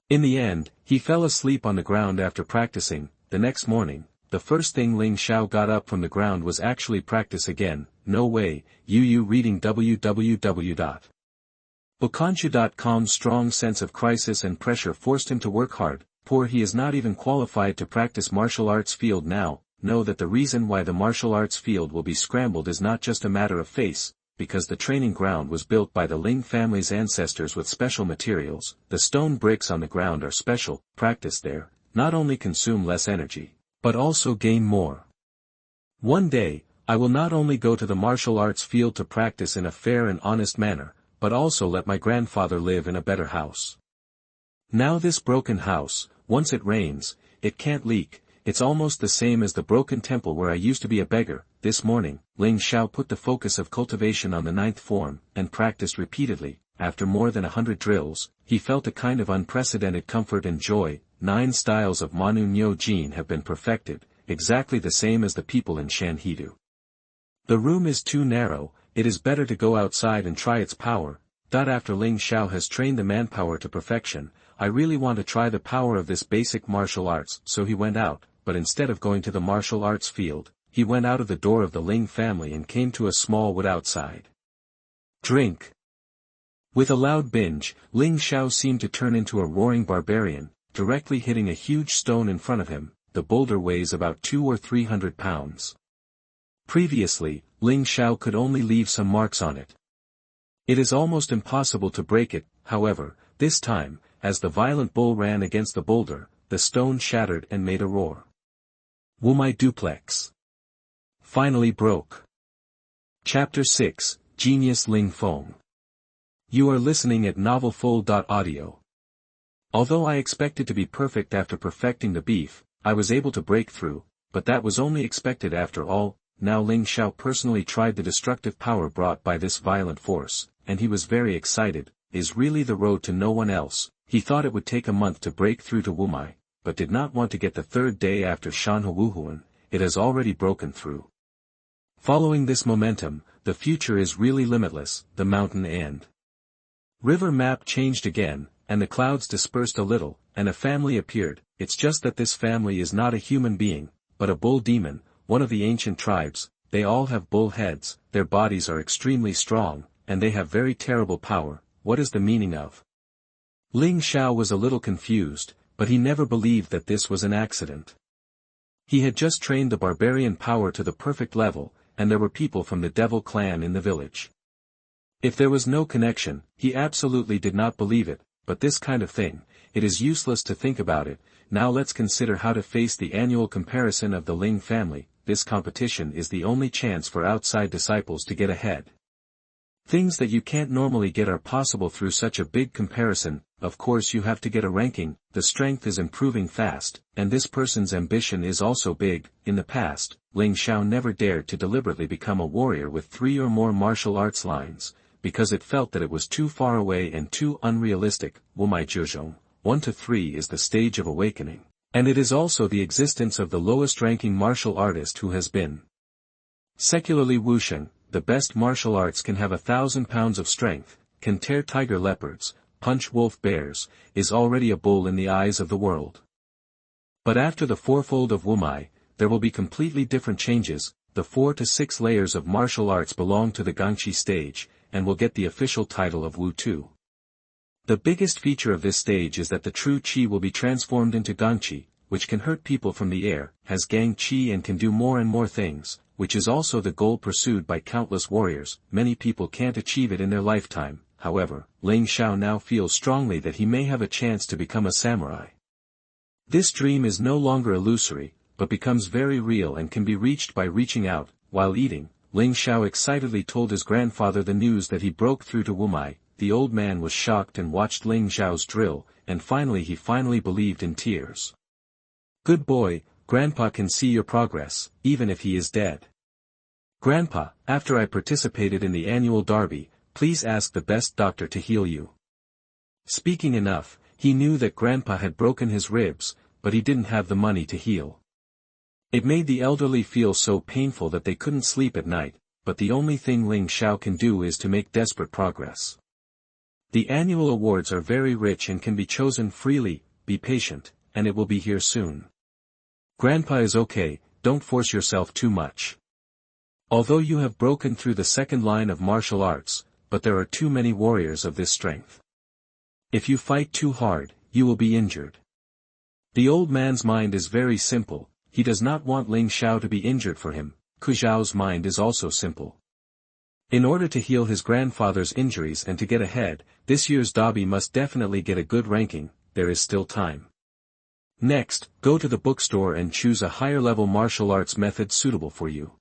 In the end, he fell asleep on the ground after practicing. The next morning, the first thing Ling Xiao got up from the ground was actually practice again. No way. Reading www.bokanchu.com's strong sense of crisis and pressure forced him to work hard. Poor he is not even qualified to practice martial arts field now. Know that the reason why the martial arts field will be scrambled is not just a matter of face, because the training ground was built by the Ling family's ancestors with special materials. The stone bricks on the ground are special. Practice there, not only consume less energy, but also gain more. One day, I will not only go to the martial arts field to practice in a fair and honest manner, but also let my grandfather live in a better house. Now this broken house, once it rains, it can't leak. It's almost the same as the broken temple where I used to be a beggar. This morning, Ling Xiao put the focus of cultivation on the 9th form, and practiced repeatedly. After more than 100 drills, he felt a kind of unprecedented comfort and joy. 9 styles of Manu Nyo Jin have been perfected, exactly the same as the people in Shanhidu. The room is too narrow, it is better to go outside and try its power. After Ling Xiao has trained the manpower to perfection, I really want to try the power of this basic martial arts. So he went out, but instead of going to the martial arts field, he went out of the door of the Ling family and came to a small wood outside. Drink. With a loud binge, Ling Xiao seemed to turn into a roaring barbarian, directly hitting a huge stone in front of him. The boulder weighs about 200 or 300 pounds. Previously, Ling Xiao could only leave some marks on it. It is almost impossible to break it. However, this time, as the violent bull ran against the boulder, the stone shattered and made a roar. Wumai duplex. Finally broke. Chapter 6, Genius Ling Feng. You are listening at novelfull.audio. Although I expected to be perfect after perfecting the beef, I was able to break through, but that was only expected after all. Now Ling Xiao personally tried the destructive power brought by this violent force, and he was very excited. Is really the road to no one else. He thought it would take a month to break through to Wumai, but did not want to get the 3rd day after Xuanhuan. It has already broken through. Following this momentum, the future is really limitless. The mountain and river map changed again, and the clouds dispersed a little, and a family appeared. It's just that this family is not a human being, but a bull demon, one of the ancient tribes. They all have bull heads, their bodies are extremely strong, and they have very terrible power. What is the meaning of? Ling Xiao was a little confused, but he never believed that this was an accident. He had just trained the barbarian power to the perfect level, and there were people from the devil clan in the village. If there was no connection, he absolutely did not believe it, but this kind of thing, it is useless to think about it. Now let's consider how to face the annual comparison of the Ling family. This competition is the only chance for outside disciples to get ahead. Things that you can't normally get are possible through such a big comparison. of course you have to get a ranking, the strength is improving fast, and this person's ambition is also big. In the past, Ling Xiao never dared to deliberately become a warrior with 3 or more martial arts lines, because it felt that it was too far away and too unrealistic. Wumai Zhezhong, 1 to 3 is the stage of awakening, and it is also the existence of the lowest ranking martial artist who has been secularly wusheng. The best martial arts can have 1,000 pounds of strength, can tear tiger leopards, punch wolf bears, is already a bull in the eyes of the world. But after the fourfold of Wumai, there will be completely different changes. The 4 to 6 layers of martial arts belong to the Gangqi stage, and will get the official title of Wu Tu. The biggest feature of this stage is that the true Qi will be transformed into Gangqi, which can hurt people from the air, has Gang Qi and can do more and more things, which is also the goal pursued by countless warriors. Many people can't achieve it in their lifetime. However, Ling Xiao now feels strongly that he may have a chance to become a samurai. This dream is no longer illusory, but becomes very real and can be reached by reaching out. While eating, Ling Xiao excitedly told his grandfather the news that he broke through to Wumai. The old man was shocked and watched Ling Xiao's drill, and he finally believed in tears. Good boy, Grandpa can see your progress, even if he is dead. Grandpa, after I participated in the annual derby, please ask the best doctor to heal you. Speaking enough, he knew that Grandpa had broken his ribs, but he didn't have the money to heal. It made the elderly feel so painful that they couldn't sleep at night, but the only thing Ling Xiao can do is to make desperate progress. The annual awards are very rich and can be chosen freely. Be patient, and it will be here soon. Grandpa is okay, don't force yourself too much. Although you have broken through the second line of martial arts, but there are too many warriors of this strength. If you fight too hard, you will be injured. The old man's mind is very simple, he does not want Ling Xiao to be injured for him. Ku Zhao's mind is also simple. In order to heal his grandfather's injuries and to get ahead, this year's derby must definitely get a good ranking. There is still time. Next, go to the bookstore and choose a higher-level martial arts method suitable for you.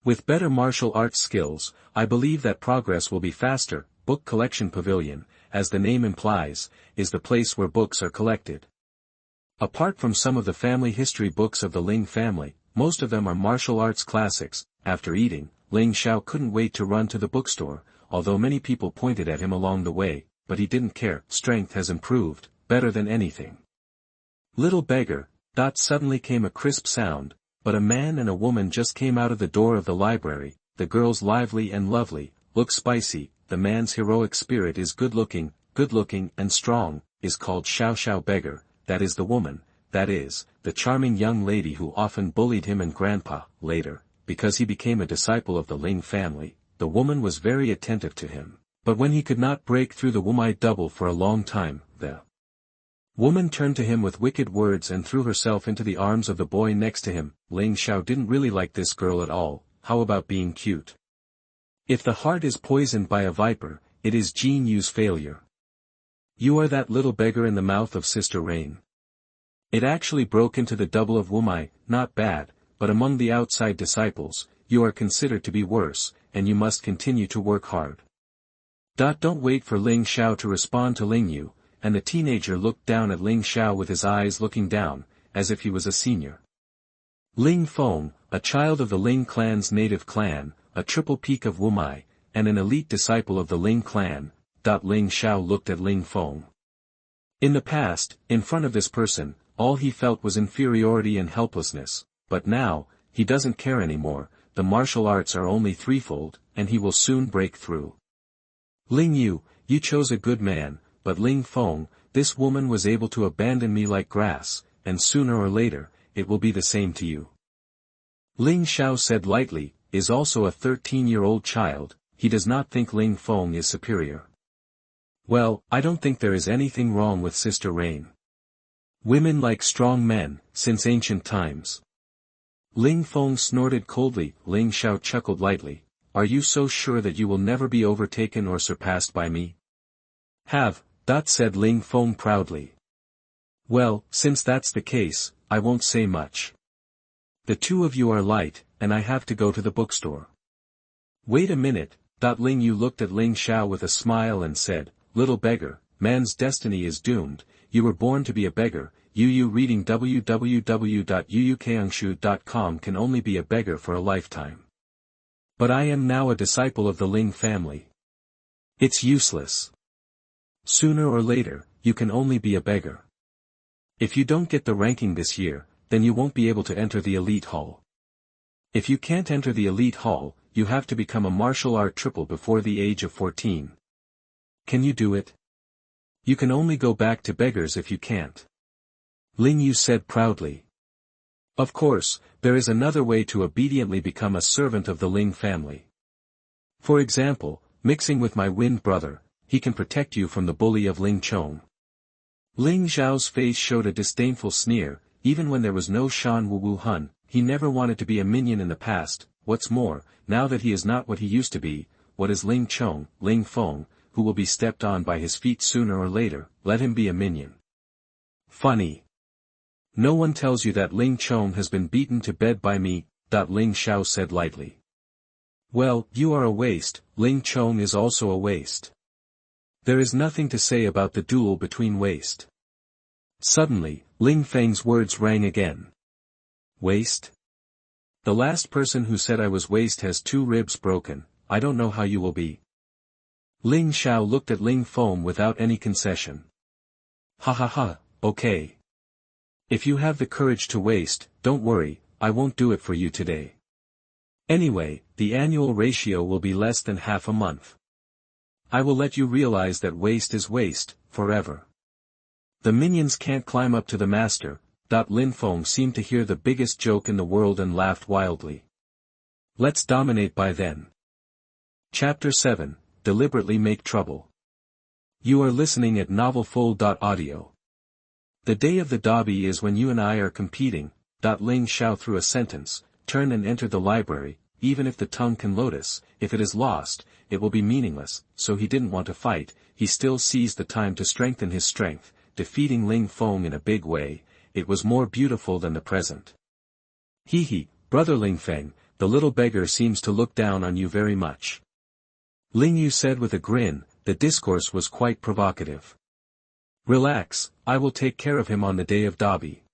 With better martial arts skills, I believe that progress will be faster. Book Collection Pavilion, as the name implies, is the place where books are collected. Apart from some of the family history books of the Ling family, most of them are martial arts classics. After eating, Ling Xiao couldn't wait to run to the bookstore, although many people pointed at him along the way, but he didn't care. Strength has improved, better than anything. Little beggar, suddenly came a crisp sound, but a man and a woman just came out of the door of the library. The girl's lively and lovely, looks spicy, the man's heroic spirit is good-looking and strong, is called Xiao Xiao beggar. That is the woman, that is, the charming young lady who often bullied him and Grandpa. Later, because he became a disciple of the Ling family, the woman was very attentive to him, but when he could not break through the Wumai double for a long time, the woman turned to him with wicked words and threw herself into the arms of the boy next to him. Ling Xiao didn't really like this girl at all. How about being cute? If the heart is poisoned by a viper, it is Jin Yu's failure. You are that little beggar in the mouth of Sister Rain. It actually broke into the double of Wumai. Not bad, but among the outside disciples, you are considered to be worse, and you must continue to work hard. Don't wait for Ling Xiao to respond to Ling Yu, and the teenager looked down at Ling Xiao with his eyes looking down, as if he was a senior. Ling Feng, a child of the Ling Clan's native clan, a triple peak of Wumai, and an elite disciple of the Ling Clan. Ling Xiao looked at Ling Feng. In the past, in front of this person, all he felt was inferiority and helplessness, but now, he doesn't care anymore. The martial arts are only threefold, and he will soon break through. Ling Yu, you chose a good man, but Ling Feng, this woman was able to abandon me like grass, and sooner or later, it will be the same to you. Ling Xiao said lightly, is also a 13-year-old child. He does not think Ling Feng is superior. Well, I don't think there is anything wrong with Sister Rain. Women like strong men, since ancient times. Ling Feng snorted coldly. Ling Xiao chuckled lightly. Are you so sure that you will never be overtaken or surpassed by me? Said Ling Feng proudly. Well, since that's the case, I won't say much. The two of you are light, and I have to go to the bookstore. Wait a minute. Ling Yu looked at Ling Xiao with a smile and said, little beggar, man's destiny is doomed, you were born to be a beggar, you reading www.uukangshu.com can only be a beggar for a lifetime. But I am now a disciple of the Ling family. It's useless. Sooner or later, you can only be a beggar. If you don't get the ranking this year, then you won't be able to enter the elite hall. If you can't enter the elite hall, you have to become a martial art triple before the age of 14. Can you do it? You can only go back to beggars if you can't. Ling Yu said proudly. Of course, there is another way to obediently become a servant of the Ling family. For example, mixing with my wind brother, he can protect you from the bully of Ling Chong. Ling Xiao's face showed a disdainful sneer. Even when there was no Xuanhuan, he never wanted to be a minion in the past. What's more, now that he is not what he used to be, what is Ling Chong, Ling Feng, who will be stepped on by his feet sooner or later, let him be a minion. Funny. No one tells you that Ling Chong has been beaten to bed by me, Ling Xiao said lightly. Well, you are a waste, Ling Chong is also a waste. There is nothing to say about the duel between waste. Suddenly, Ling Feng's words rang again. Waste? The last person who said I was waste has 2 ribs broken, I don't know how you will be. Ling Xiao looked at Ling Feng without any concession. Ha ha ha, okay. If you have the courage to waste, don't worry, I won't do it for you today. Anyway, the annual ratio will be less than half a month. I will let you realize that waste is waste, forever. The minions can't climb up to the master. Lin Feng seemed to hear the biggest joke in the world and laughed wildly. Let's dominate by then. Chapter 7, Deliberately Make Trouble. You are listening at novelfull.audio. The day of the dobby is when you and I are competing. Ling Xiao threw a sentence, turn and enter the library, even if the tongue can lotus, if it is lost, it will be meaningless, so he didn't want to fight, he still seized the time to strengthen his strength, defeating Ling Feng in a big way, it was more beautiful than the present. Hee, brother Ling Feng, the little beggar seems to look down on you very much. Ling Yu said with a grin, the discourse was quite provocative. Relax, I will take care of him on the day of dobby.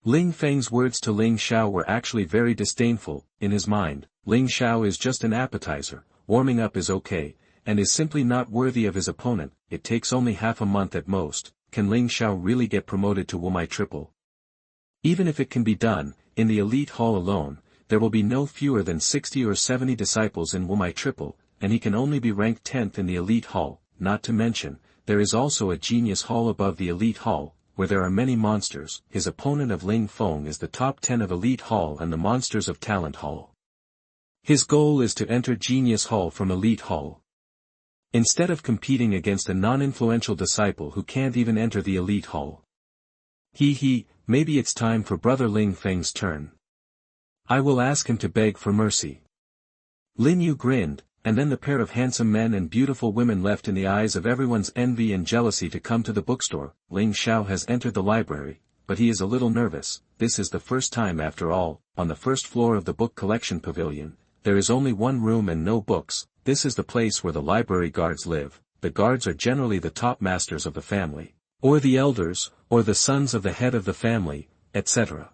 Ling Feng's words to Ling Xiao were actually very disdainful. In his mind, Ling Xiao is just an appetizer, warming up is okay, and is simply not worthy of his opponent. It takes only half a month at most. Can Ling Xiao really get promoted to Wumai Triple? Even if it can be done, in the elite hall alone, there will be no fewer than 60 or 70 disciples in Wumai Triple, and he can only be ranked 10th in the elite hall, not to mention, there is also a genius hall above the elite hall, where there are many monsters. His opponent of Ling Feng is the top 10 of elite hall and the monsters of talent hall. His goal is to enter genius hall from elite hall. Instead of competing against a non-influential disciple who can't even enter the elite hall. Maybe it's time for brother Ling Feng's turn. I will ask him to beg for mercy. Lin Yu grinned, and then the pair of handsome men and beautiful women left in the eyes of everyone's envy and jealousy to come to the bookstore. Ling Xiao has entered the library, but he is a little nervous. This is the first time after all. On the first floor of the book collection pavilion, there is only one room and no books. This is the place where the library guards live. The guards are generally the top masters of the family, or the elders, or the sons of the head of the family, etc.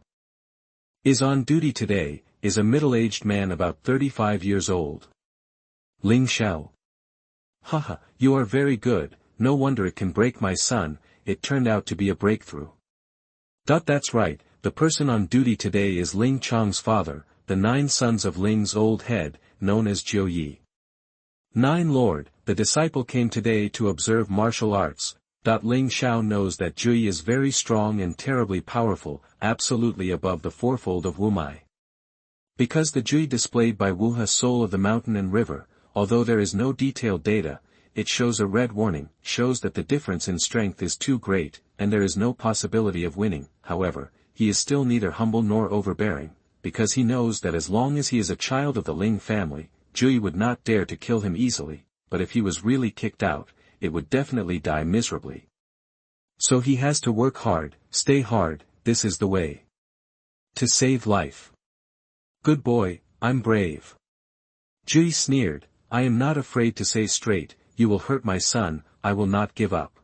Is on duty today, is a middle-aged man about 35 years old. Ling Xiao. Haha, you are very good, no wonder it can break my son, it turned out to be a breakthrough. That's right, the person on duty today is Ling Chong's father, the 9 sons of Ling's old head, known as Jiu Yi. 9 Lord, the disciple came today to observe martial arts. Ling Xiao knows that Jiu Yi is very strong and terribly powerful, absolutely above the fourfold of Wumai. Because the Jiu Yi displayed by Wuha soul of the mountain and river, although there is no detailed data, it shows a red warning, shows that the difference in strength is too great, and there is no possibility of winning. However, he is still neither humble nor overbearing, because he knows that as long as he is a child of the Ling family, Jiu Yi would not dare to kill him easily, but if he was really kicked out, it would definitely die miserably. So he has to work hard, stay hard, this is the way. To save life. Good boy, I'm brave. Jiu Yi sneered, I am not afraid to say straight, you will hurt my son, I will not give up.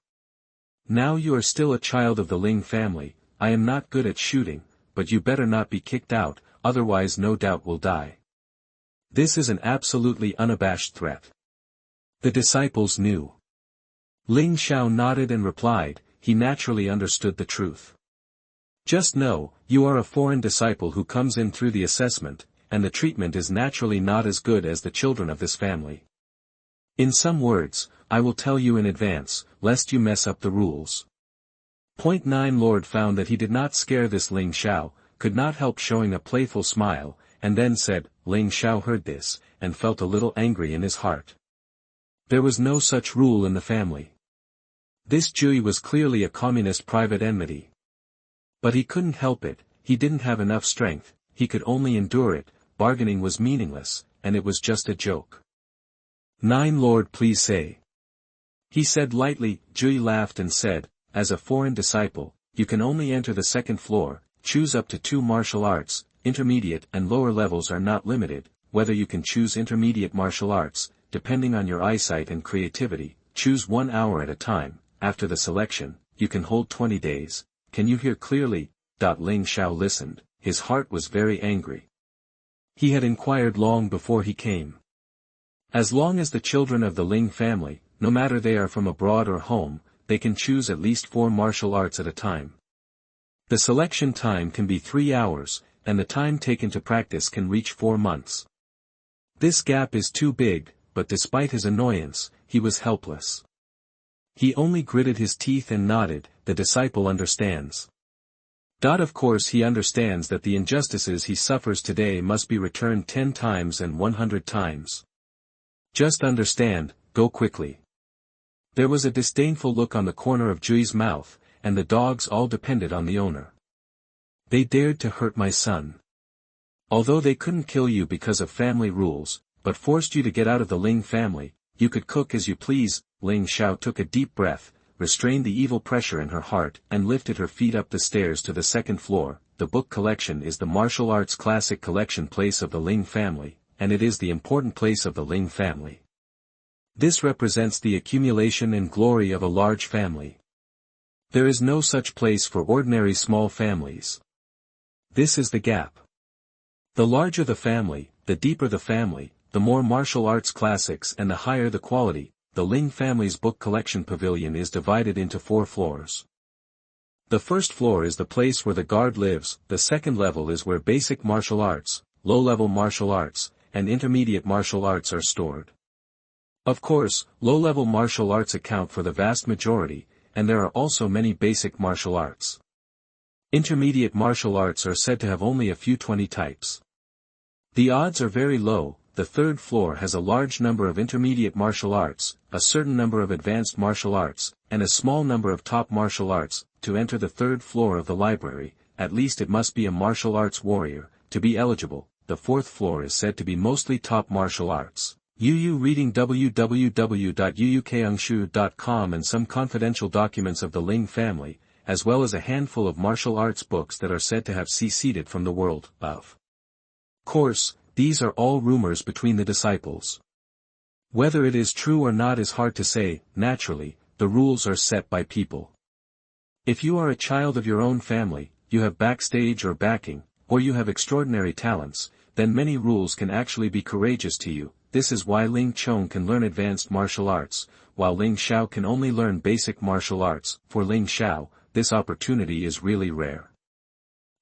Now you are still a child of the Ling family, I am not good at shooting, but you better not be kicked out, otherwise no doubt will die. This is an absolutely unabashed threat. The disciples knew. Ling Xiao nodded and replied, he naturally understood the truth. Just know, you are a foreign disciple who comes in through the assessment, and the treatment is naturally not as good as the children of this family. In some words, I will tell you in advance, lest you mess up the rules. Point 9 Lord found that he did not scare this Ling Xiao, could not help showing a playful smile, and then said, Ling Xiao heard this, and felt a little angry in his heart. There was no such rule in the family. This Jui was clearly a communist private enmity. But he couldn't help it, he didn't have enough strength, he could only endure it, bargaining was meaningless, and it was just a joke. 9 Lord please say. He said lightly. Jui laughed and said, as a foreign disciple, you can only enter the second floor, choose up to 2 martial arts, intermediate and lower levels are not limited, whether you can choose intermediate martial arts, depending on your eyesight and creativity, choose 1 hour at a time, after the selection, you can hold 20 days, can you hear clearly? Ling Xiao listened, his heart was very angry. He had inquired long before he came. As long as the children of the Ling family, no matter they are from abroad or home, they can choose at least 4 martial arts at a time. The selection time can be 3 hours, and the time taken to practice can reach 4 months. This gap is too big, but despite his annoyance, he was helpless. He only gritted his teeth and nodded, the disciple understands. Of course he understands that the injustices he suffers today must be returned 10 times and 100 times. Just understand, go quickly. There was a disdainful look on the corner of Jui's mouth, and the dogs all depended on the owner. They dared to hurt my son. Although they couldn't kill you because of family rules, but forced you to get out of the Ling family, you could cook as you please. Ling Xiao took a deep breath, restrained the evil pressure in her heart and lifted her feet up the stairs to the second floor. The book collection is the martial arts classic collection place of the Ling family, and it is the important place of the Ling family. This represents the accumulation and glory of a large family. There is no such place for ordinary small families. This is the gap. The larger the family, the deeper the family, the more martial arts classics and the higher the quality. The Ling family's book collection pavilion is divided into 4 floors. The first floor is the place where the guard lives, the second level is where basic martial arts, low-level martial arts, and intermediate martial arts are stored. Of course, low-level martial arts account for the vast majority, and there are also many basic martial arts. Intermediate martial arts are said to have only a few 20 types. The odds are very low. The third floor has a large number of intermediate martial arts, a certain number of advanced martial arts, and a small number of top martial arts. To enter the third floor of the library, at least it must be a martial arts warrior, to be eligible. The fourth floor is said to be mostly top martial arts. Yu reading www.yuukeungshu.com and some confidential documents of the Ling family, as well as a handful of martial arts books that are said to have seceded from the world of course. These are all rumors between the disciples. Whether it is true or not is hard to say. Naturally, the rules are set by people. If you are a child of your own family, you have backstage or backing, or you have extraordinary talents, then many rules can actually be courageous to you. This is why Ling Chong can learn advanced martial arts, while Ling Xiao can only learn basic martial arts. For Ling Xiao, this opportunity is really rare.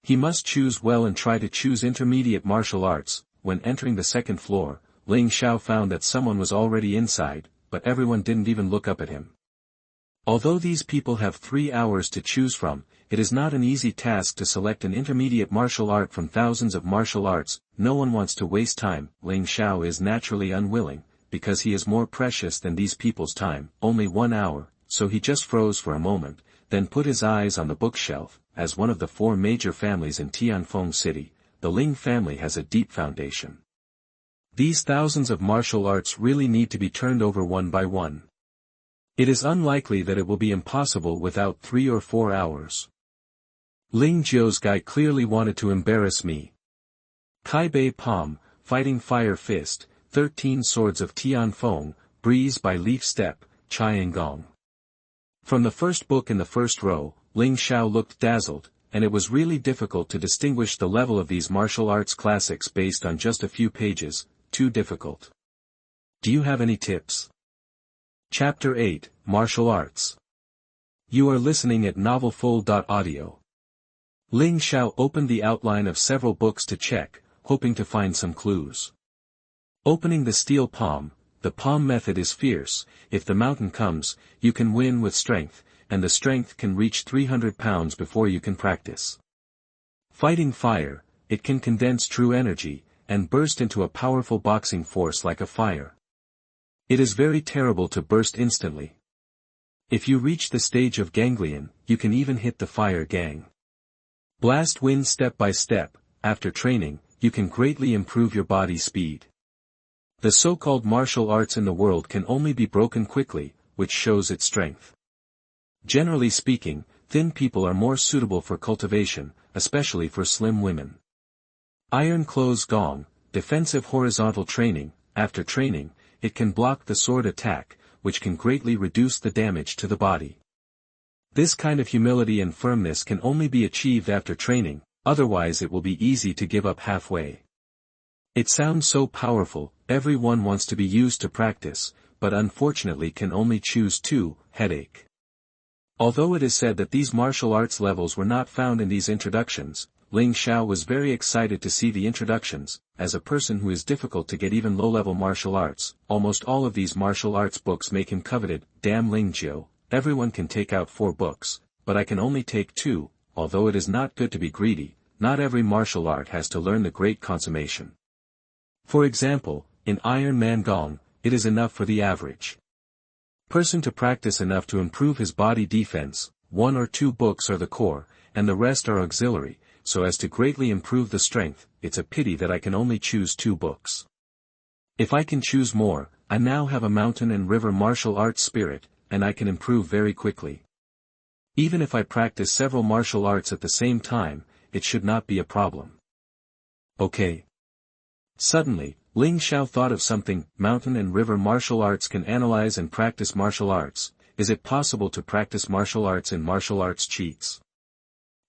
He must choose well and try to choose intermediate martial arts. When entering the second floor, Ling Xiao found that someone was already inside, but everyone didn't even look up at him. Although these people have 3 hours to choose from, it is not an easy task to select an intermediate martial art from thousands of martial arts. No one wants to waste time. Ling Xiao is naturally unwilling, because he is more precious than these people's time, only 1 hour, so he just froze for a moment, then put his eyes on the bookshelf. As one of the 4 major families in Tianfeng City, the Ling family has a deep foundation. These thousands of martial arts really need to be turned over one by one. It is unlikely that it will be impossible without 3 or 4 hours. Ling Jiao's guy clearly wanted to embarrass me. Kai Bei Palm, Fighting Fire Fist, 13 Swords of Tianfeng, Breeze by Leaf Step, Chiangong. From the first book in the first row, Ling Xiao looked dazzled, and it was really difficult to distinguish the level of these martial arts classics based on just a few pages, too difficult. Do you have any tips? Chapter 8, Martial Arts. You are listening at novelfull.audio. Ling Xiao opened the outline of several books to check, hoping to find some clues. Opening the steel palm, the palm method is fierce. If the mountain comes, you can win with strength, and the strength can reach 300 pounds before you can practice. Fighting fire, it can condense true energy, and burst into a powerful boxing force like a fire. It is very terrible to burst instantly. If you reach the stage of ganglion, you can even hit the fire gang. Blast wind step by step. After training, you can greatly improve your body speed. The so-called martial arts in the world can only be broken quickly, which shows its strength. Generally speaking, thin people are more suitable for cultivation, especially for slim women. Iron clothes gong, defensive horizontal training. After training, it can block the sword attack, which can greatly reduce the damage to the body. This kind of humility and firmness can only be achieved after training, otherwise it will be easy to give up halfway. It sounds so powerful, everyone wants to be used to practice, but unfortunately can only choose two, headache. Although it is said that these martial arts levels were not found in these introductions, Ling Xiao was very excited to see the introductions. As a person who is difficult to get even low-level martial arts, almost all of these martial arts books make him coveted. Damn Lingxiao, everyone can take out 4 books, but I can only take 2, although it is not good to be greedy, not every martial art has to learn the great consummation. For example, in Iron Man Gong, it is enough for the average person to practice enough to improve his body defense. 1 or 2 books are the core, and the rest are auxiliary, so as to greatly improve the strength. It's a pity that I can only choose 2 books. If I can choose more, I now have a mountain and river martial arts spirit, and I can improve very quickly. Even if I practice several martial arts at the same time, it should not be a problem. Okay. Suddenly, Ling Xiao thought of something. Mountain and river martial arts can analyze and practice martial arts. Is it possible to practice martial arts in martial arts cheats?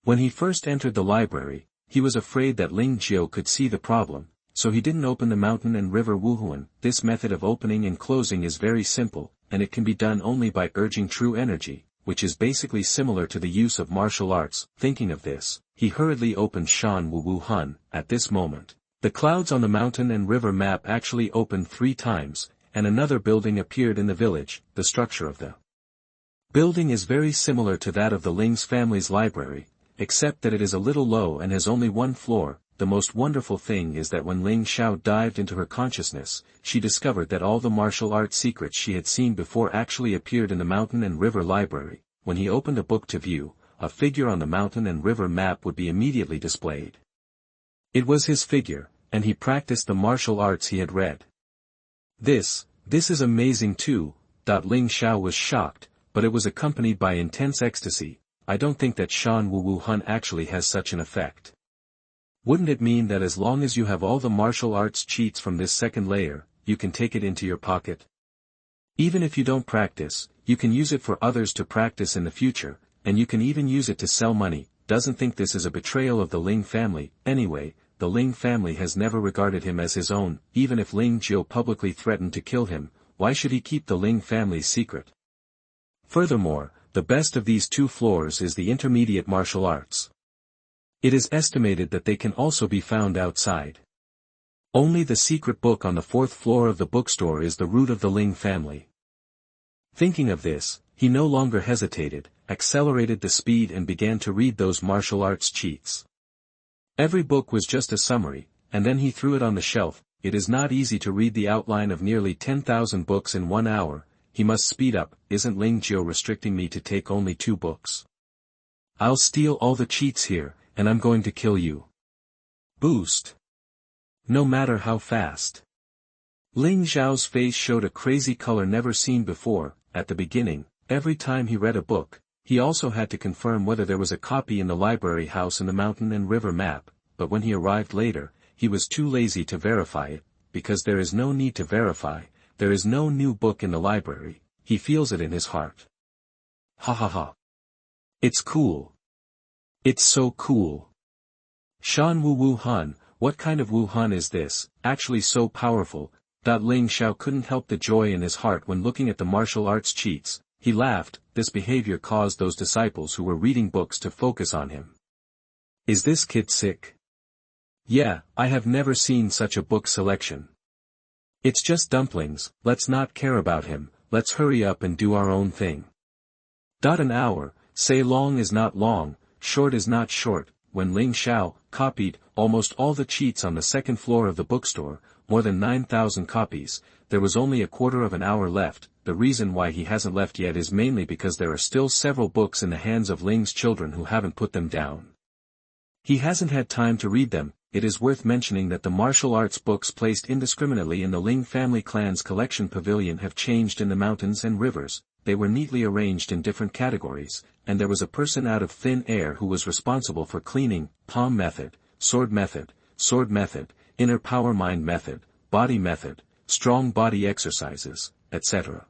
When he first entered the library, he was afraid that Ling Xiao could see the problem, so he didn't open the mountain and river Xuanhuan. This method of opening and closing is very simple, and it can be done only by urging true energy, which is basically similar to the use of martial arts. Thinking of this, he hurriedly opened Xuanhuan. At this moment, the clouds on the mountain and river map actually opened 3 times, and another building appeared in the village. The structure of the building is very similar to that of the Ling's family's library, except that it is a little low and has only 1 floor. The most wonderful thing is that when Ling Xiao dived into her consciousness, she discovered that all the martial art secrets she had seen before actually appeared in the mountain and river library. When he opened a book to view, a figure on the mountain and river map would be immediately displayed. It was his figure, and he practiced the martial arts he had read. This is amazing too. Ling Xiao was shocked, but it was accompanied by intense ecstasy. I don't think that Xuanhuan actually has such an effect. Wouldn't it mean that as long as you have all the martial arts cheats from this second layer, you can take it into your pocket? Even if you don't practice, you can use it for others to practice in the future, and you can even use it to sell money. Doesn't think this is a betrayal of the Ling family. Anyway, the Ling family has never regarded him as his own. Even if Ling Xiao publicly threatened to kill him, why should he keep the Ling family's secret? Furthermore, the best of these 2 floors is the intermediate martial arts. It is estimated that they can also be found outside. Only the secret book on the 4th floor of the bookstore is the root of the Ling family. Thinking of this, he no longer hesitated, accelerated the speed and began to read those martial arts cheats. Every book was just a summary, and then he threw it on the shelf. It is not easy to read the outline of nearly 10,000 books in 1 hour. He must speed up. Isn't Ling Xiao restricting me to take only 2 books? I'll steal all the cheats here, and I'm going to kill you. Boost. No matter how fast. Ling Xiao's face showed a crazy color never seen before. At the beginning, every time he read a book, he also had to confirm whether there was a copy in the library house in the mountain and river map, but when he arrived later, he was too lazy to verify it, because there is no need to verify. There is no new book in the library, he feels it in his heart. Ha ha ha. It's cool. It's so cool. Xuanhuan, what kind of Wuhan is this, actually so powerful? Ling Xiao couldn't help the joy in his heart when looking at the martial arts cheats. He laughed. This behavior caused those disciples who were reading books to focus on him. Is this kid sick? Yeah, I have never seen such a book selection. It's just dumplings, let's not care about him, let's hurry up and do our own thing. An hour, say long is not long, short is not short. When Ling Xiao copied almost all the cheats on the second floor of the bookstore, more than 9,000 copies, there was only a quarter of an hour left. The reason why he hasn't left yet is mainly because there are still several books in the hands of Ling's children who haven't put them down. He hasn't had time to read them. It is worth mentioning that the martial arts books placed indiscriminately in the Ling family clan's collection pavilion have changed in the mountains and rivers. They were neatly arranged in different categories, and there was a person out of thin air who was responsible for cleaning: palm method, sword method, inner power mind method, body method, strong body exercises, etc.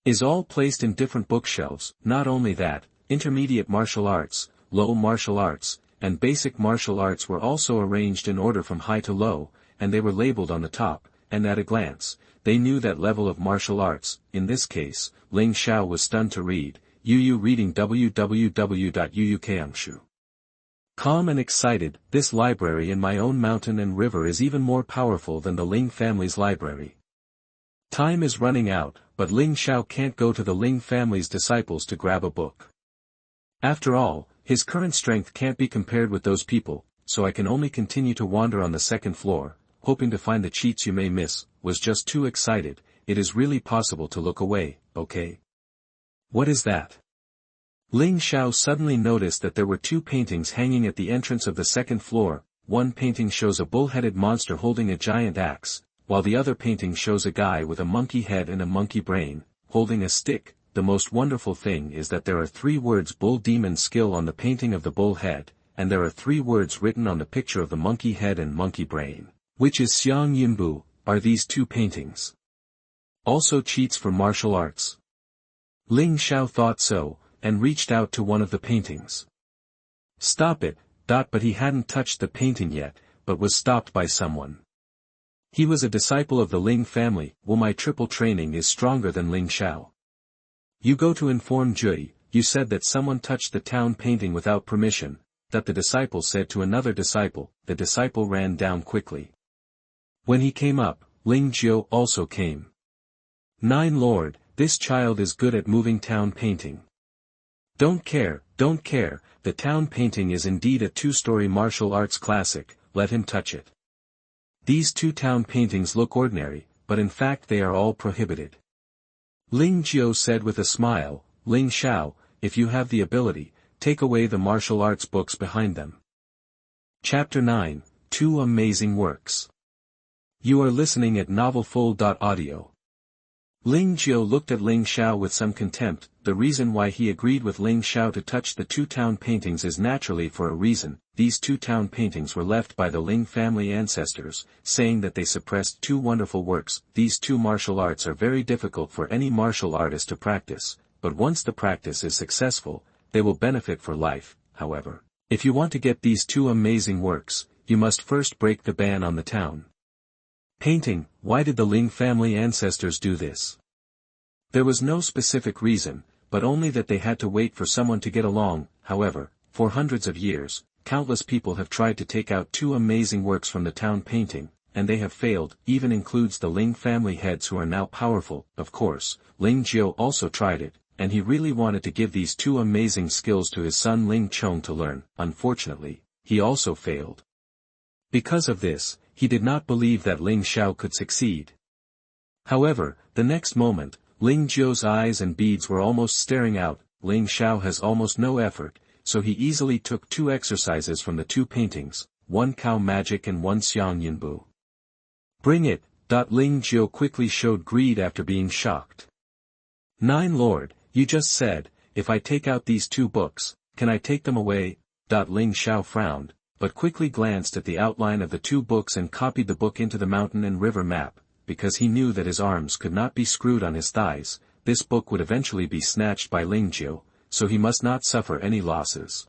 Is all placed in different bookshelves. Not only that, intermediate martial arts, low martial arts, and basic martial arts were also arranged in order from high to low, and they were labeled on the top, and at a glance, they knew that level of martial arts. In this case, Ling Xiao was stunned to read, reading www.uukamshu. Calm and excited, this library in my own mountain and river is even more powerful than the Ling family's library. Time is running out, but Ling Xiao can't go to the Ling family's disciples to grab a book. After all, his current strength can't be compared with those people, so I can only continue to wander on the second floor, hoping to find the cheats you may miss. Was just too excited. It is really possible to look away, okay? What is that? Ling Xiao suddenly noticed that there were two paintings hanging at the entrance of the second floor. One painting shows a bull-headed monster holding a giant axe, while the other painting shows a guy with a monkey head and a monkey brain, holding a stick. The most wonderful thing is that there are 3 words bull demon skill on the painting of the bull head, and there are 3 words written on the picture of the monkey head and monkey brain. Which is Xiang Yinbu? Are these 2 paintings also cheats for martial arts? Ling Xiao thought so, and reached out to one of the paintings. Stop it, but he hadn't touched the painting yet, but was stopped by someone. He was a disciple of the Ling family. Well, my triple training is stronger than Ling Xiao. You go to inform Jui. You said that someone touched the town painting without permission, that the disciple said to another disciple. The disciple ran down quickly. When he came up, Ling Xiao also came. 9 Lord, this child is good at moving town painting. Don't care, the town painting is indeed a 2-story martial arts classic, let him touch it. These 2 town paintings look ordinary, but in fact they are all prohibited. Ling Xiao said with a smile, Ling Xiao, if you have the ability, take away the martial arts books behind them. Chapter 9, 2 Amazing Works. You are listening at novelfull.audio. Ling Xiao looked at Ling Xiao with some contempt. The reason why he agreed with Ling Xiao to touch the 2 town paintings is naturally for a reason. These 2 town paintings were left by the Ling family ancestors, saying that they suppressed 2 wonderful works. These 2 martial arts are very difficult for any martial artist to practice, but once the practice is successful, they will benefit for life. However, if you want to get these 2 amazing works, you must first break the ban on the town painting. Why did the Ling family ancestors do this? There was no specific reason, but only that they had to wait for someone to get along. However, for hundreds of years, countless people have tried to take out 2 amazing works from the town painting, and they have failed. Even includes the Ling family heads who are now powerful. Of course, Ling Xiao also tried it, and he really wanted to give these 2 amazing skills to his son Ling Chong to learn. Unfortunately, he also failed. Because of this, he did not believe that Ling Xiao could succeed. However, the next moment, Ling Xiao's eyes and beads were almost staring out. Ling Xiao has almost no effort, so he easily took 2 exercises from the 2 paintings, 1 cow magic and 1 Xiang Yinbu. Bring it. Ling Xiao quickly showed greed after being shocked. 9 Lord, you just said, if I take out these 2 books, can I take them away? Ling Xiao frowned, but quickly glanced at the outline of the 2 books and copied the book into the mountain and river map, because he knew that his arms could not be screwed on his thighs. this book would eventually be snatched by Lingxiao, so he must not suffer any losses.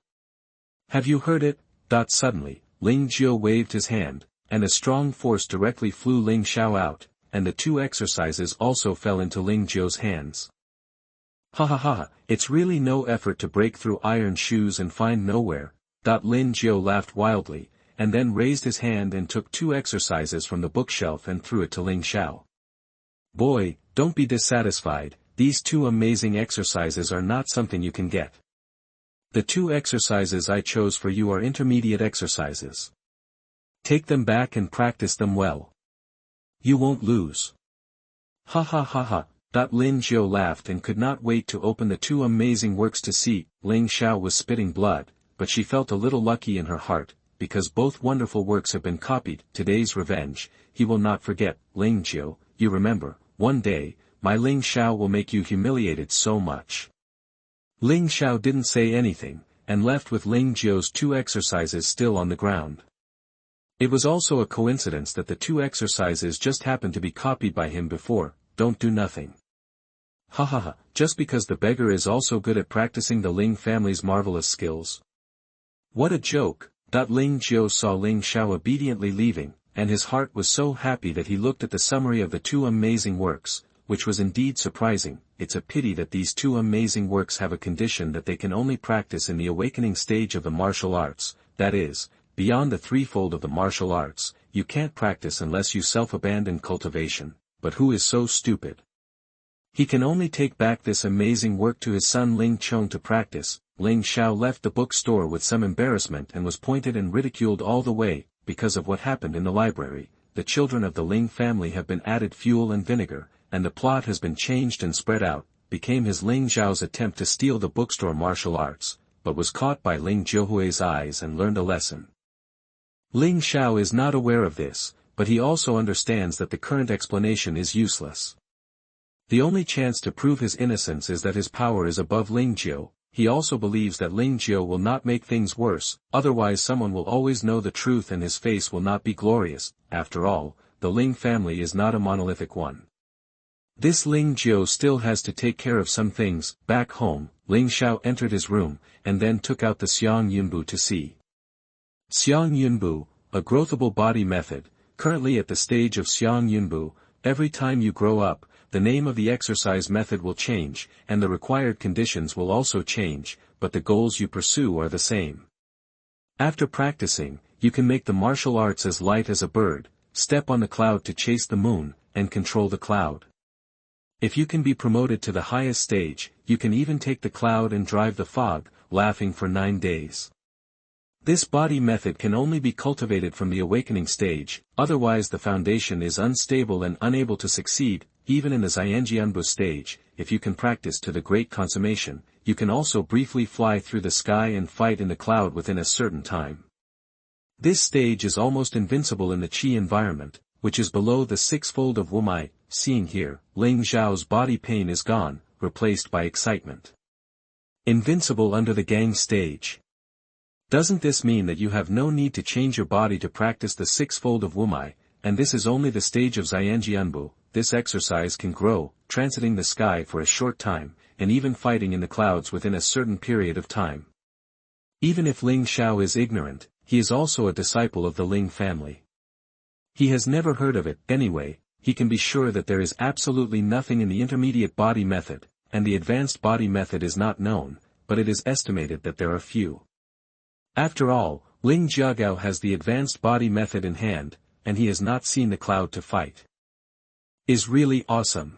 Have you heard it? Suddenly, Lingxiao waved his hand, and a strong force directly flew Ling Xiao out, and the two exercises also fell into Lingxiao's hands. Ha ha ha, it's really no effort to break through iron shoes and find nowhere. Lingxiao laughed wildly, and then raised his hand and took two exercises from the bookshelf and threw it to Ling Xiao. Boy, don't be dissatisfied, these two amazing exercises are not something you can get. The two exercises I chose for you are intermediate exercises. Take them back and practice them well. You won't lose. Ha ha ha ha. Ling Xiao laughed and could not wait to open the two amazing works to see. Ling Xiao was spitting blood, but she felt a little lucky in her heart, because both wonderful works have been copied. Today's revenge, he will not forget. Ling Xiao, you remember, one day, my Ling Xiao will make you humiliated so much. Ling Xiao didn't say anything, and left with Ling Xiao's two exercises still on the ground. It was also a coincidence that the two exercises just happened to be copied by him before. Don't do nothing. Ha ha ha, just because the beggar is also good at practicing the Ling family's marvelous skills. What a joke. Ling Xiao saw Ling Xiao obediently leaving, and his heart was so happy that he looked at the summary of the two amazing works, which was indeed surprising. It's a pity that these two amazing works have a condition that they can only practice in the awakening stage of the martial arts, that is, beyond the threefold of the martial arts, you can't practice unless you self-abandon cultivation, but who is so stupid? He can only take back this amazing work to his son Ling Chong to practice. Ling Xiao left the bookstore with some embarrassment and was pointed and ridiculed all the way, because of what happened in the library. The children of the Ling family have been added fuel and vinegar, and the plot has been changed and spread out, became his Ling Xiao's attempt to steal the bookstore martial arts, but was caught by Ling Jiuhui's eyes and learned a lesson. Ling Xiao is not aware of this, but he also understands that the current explanation is useless. The only chance to prove his innocence is that his power is above Lingxiao. He also believes that Lingxiao will not make things worse, otherwise someone will always know the truth and his face will not be glorious. After all, the Ling family is not a monolithic one. This Lingxiao still has to take care of some things. Back home, Ling Xiao entered his room, and then took out the Xiang Yunbu to see. Xiang Yunbu, a growthable body method, currently at the stage of Xiang Yunbu. Every time you grow up, the name of the exercise method will change, and the required conditions will also change, but the goals you pursue are the same. After practicing, you can make the martial arts as light as a bird, step on the cloud to chase the moon, and control the cloud. If you can be promoted to the highest stage, you can even take the cloud and drive the fog, laughing for 9 days. This body method can only be cultivated from the awakening stage, otherwise the foundation is unstable and unable to succeed. Even in the Xianjianbu stage, if you can practice to the great consummation, you can also briefly fly through the sky and fight in the cloud within a certain time. This stage is almost invincible in the qi environment, which is below the sixfold of Wumai. Seeing here, Ling Xiao's body pain is gone, replaced by excitement. Invincible under the gang stage. Doesn't this mean that you have no need to change your body to practice the sixfold of Wumai, and this is only the stage of Xianjianbu? This exercise can grow, transiting the sky for a short time, and even fighting in the clouds within a certain period of time. Even if Ling Xiao is ignorant, he is also a disciple of the Ling family. He has never heard of it. Anyway, he can be sure that there is absolutely nothing in the intermediate body method, and the advanced body method is not known, but it is estimated that there are few. After all, Ling Jiagao has the advanced body method in hand, and he has not seen the cloud to fight. Is really awesome.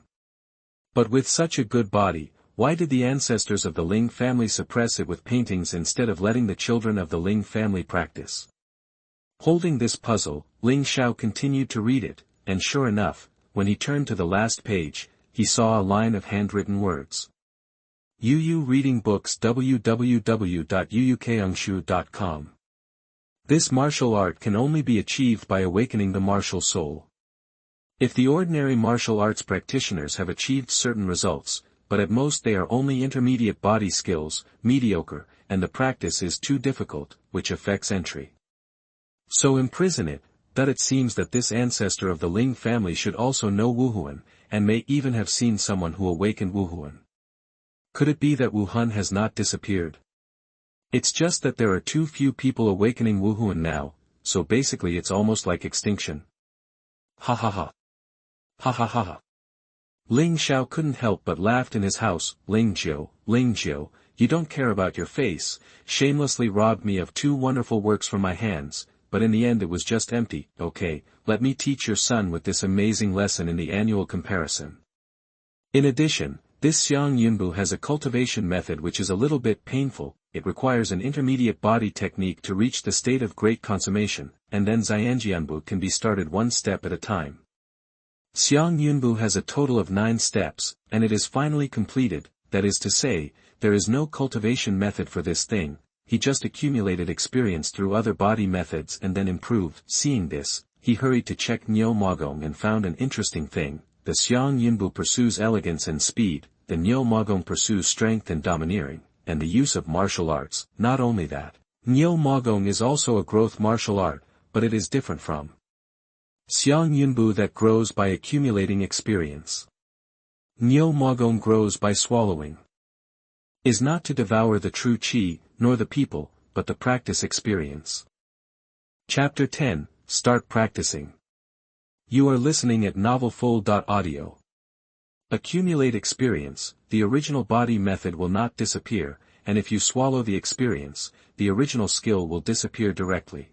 But with such a good body, why did the ancestors of the Ling family suppress it with paintings instead of letting the children of the Ling family practice? Holding this puzzle, Ling Xiao continued to read it, and sure enough, when he turned to the last page, he saw a line of handwritten words. Yu Reading Books www.yuukeungshu.com. This martial art can only be achieved by awakening the martial soul. If the ordinary martial arts practitioners have achieved certain results, but at most they are only intermediate body skills, mediocre, and the practice is too difficult, which affects entry. So imprison it. that it seems that this ancestor of the Ling family should also know Wuhuan, and may even have seen someone who awakened Wuhuan. Could it be that Wuhuan has not disappeared? It's just that there are too few people awakening Wuhuan now, so basically it's almost like extinction. Ha ha ha. Ha ha ha ha. Ling Xiao couldn't help but laughed in his house. Lingxiao, you don't care about your face, shamelessly robbed me of 2 wonderful works from my hands, but in the end it was just empty. Okay, let me teach your son with this amazing lesson in the annual comparison. In addition, this Xiang Yunbu has a cultivation method which is a little bit painful. It requires an intermediate body technique to reach the state of great consummation, and then Xianjianbu can be started 1 step at a time. Xiang Yunbu has a total of 9 steps, and it is finally completed. That is to say, there is no cultivation method for this thing. He just accumulated experience through other body methods and then improved. Seeing this, he hurried to check Niu Magong and found an interesting thing. The Xiang Yunbu pursues elegance and speed, the Niu Magong pursues strength and domineering, and the use of martial arts. Not only that, Niu Magong is also a growth martial art, but it is different from Xiang Yunbu that grows by accumulating experience. Niu Magong grows by swallowing. Is not to devour the true qi, nor the people, but the practice experience. Chapter 10, Start Practicing. You are listening at novelfull.audio. Accumulate experience. The original body method will not disappear, and if you swallow the experience, the original skill will disappear directly.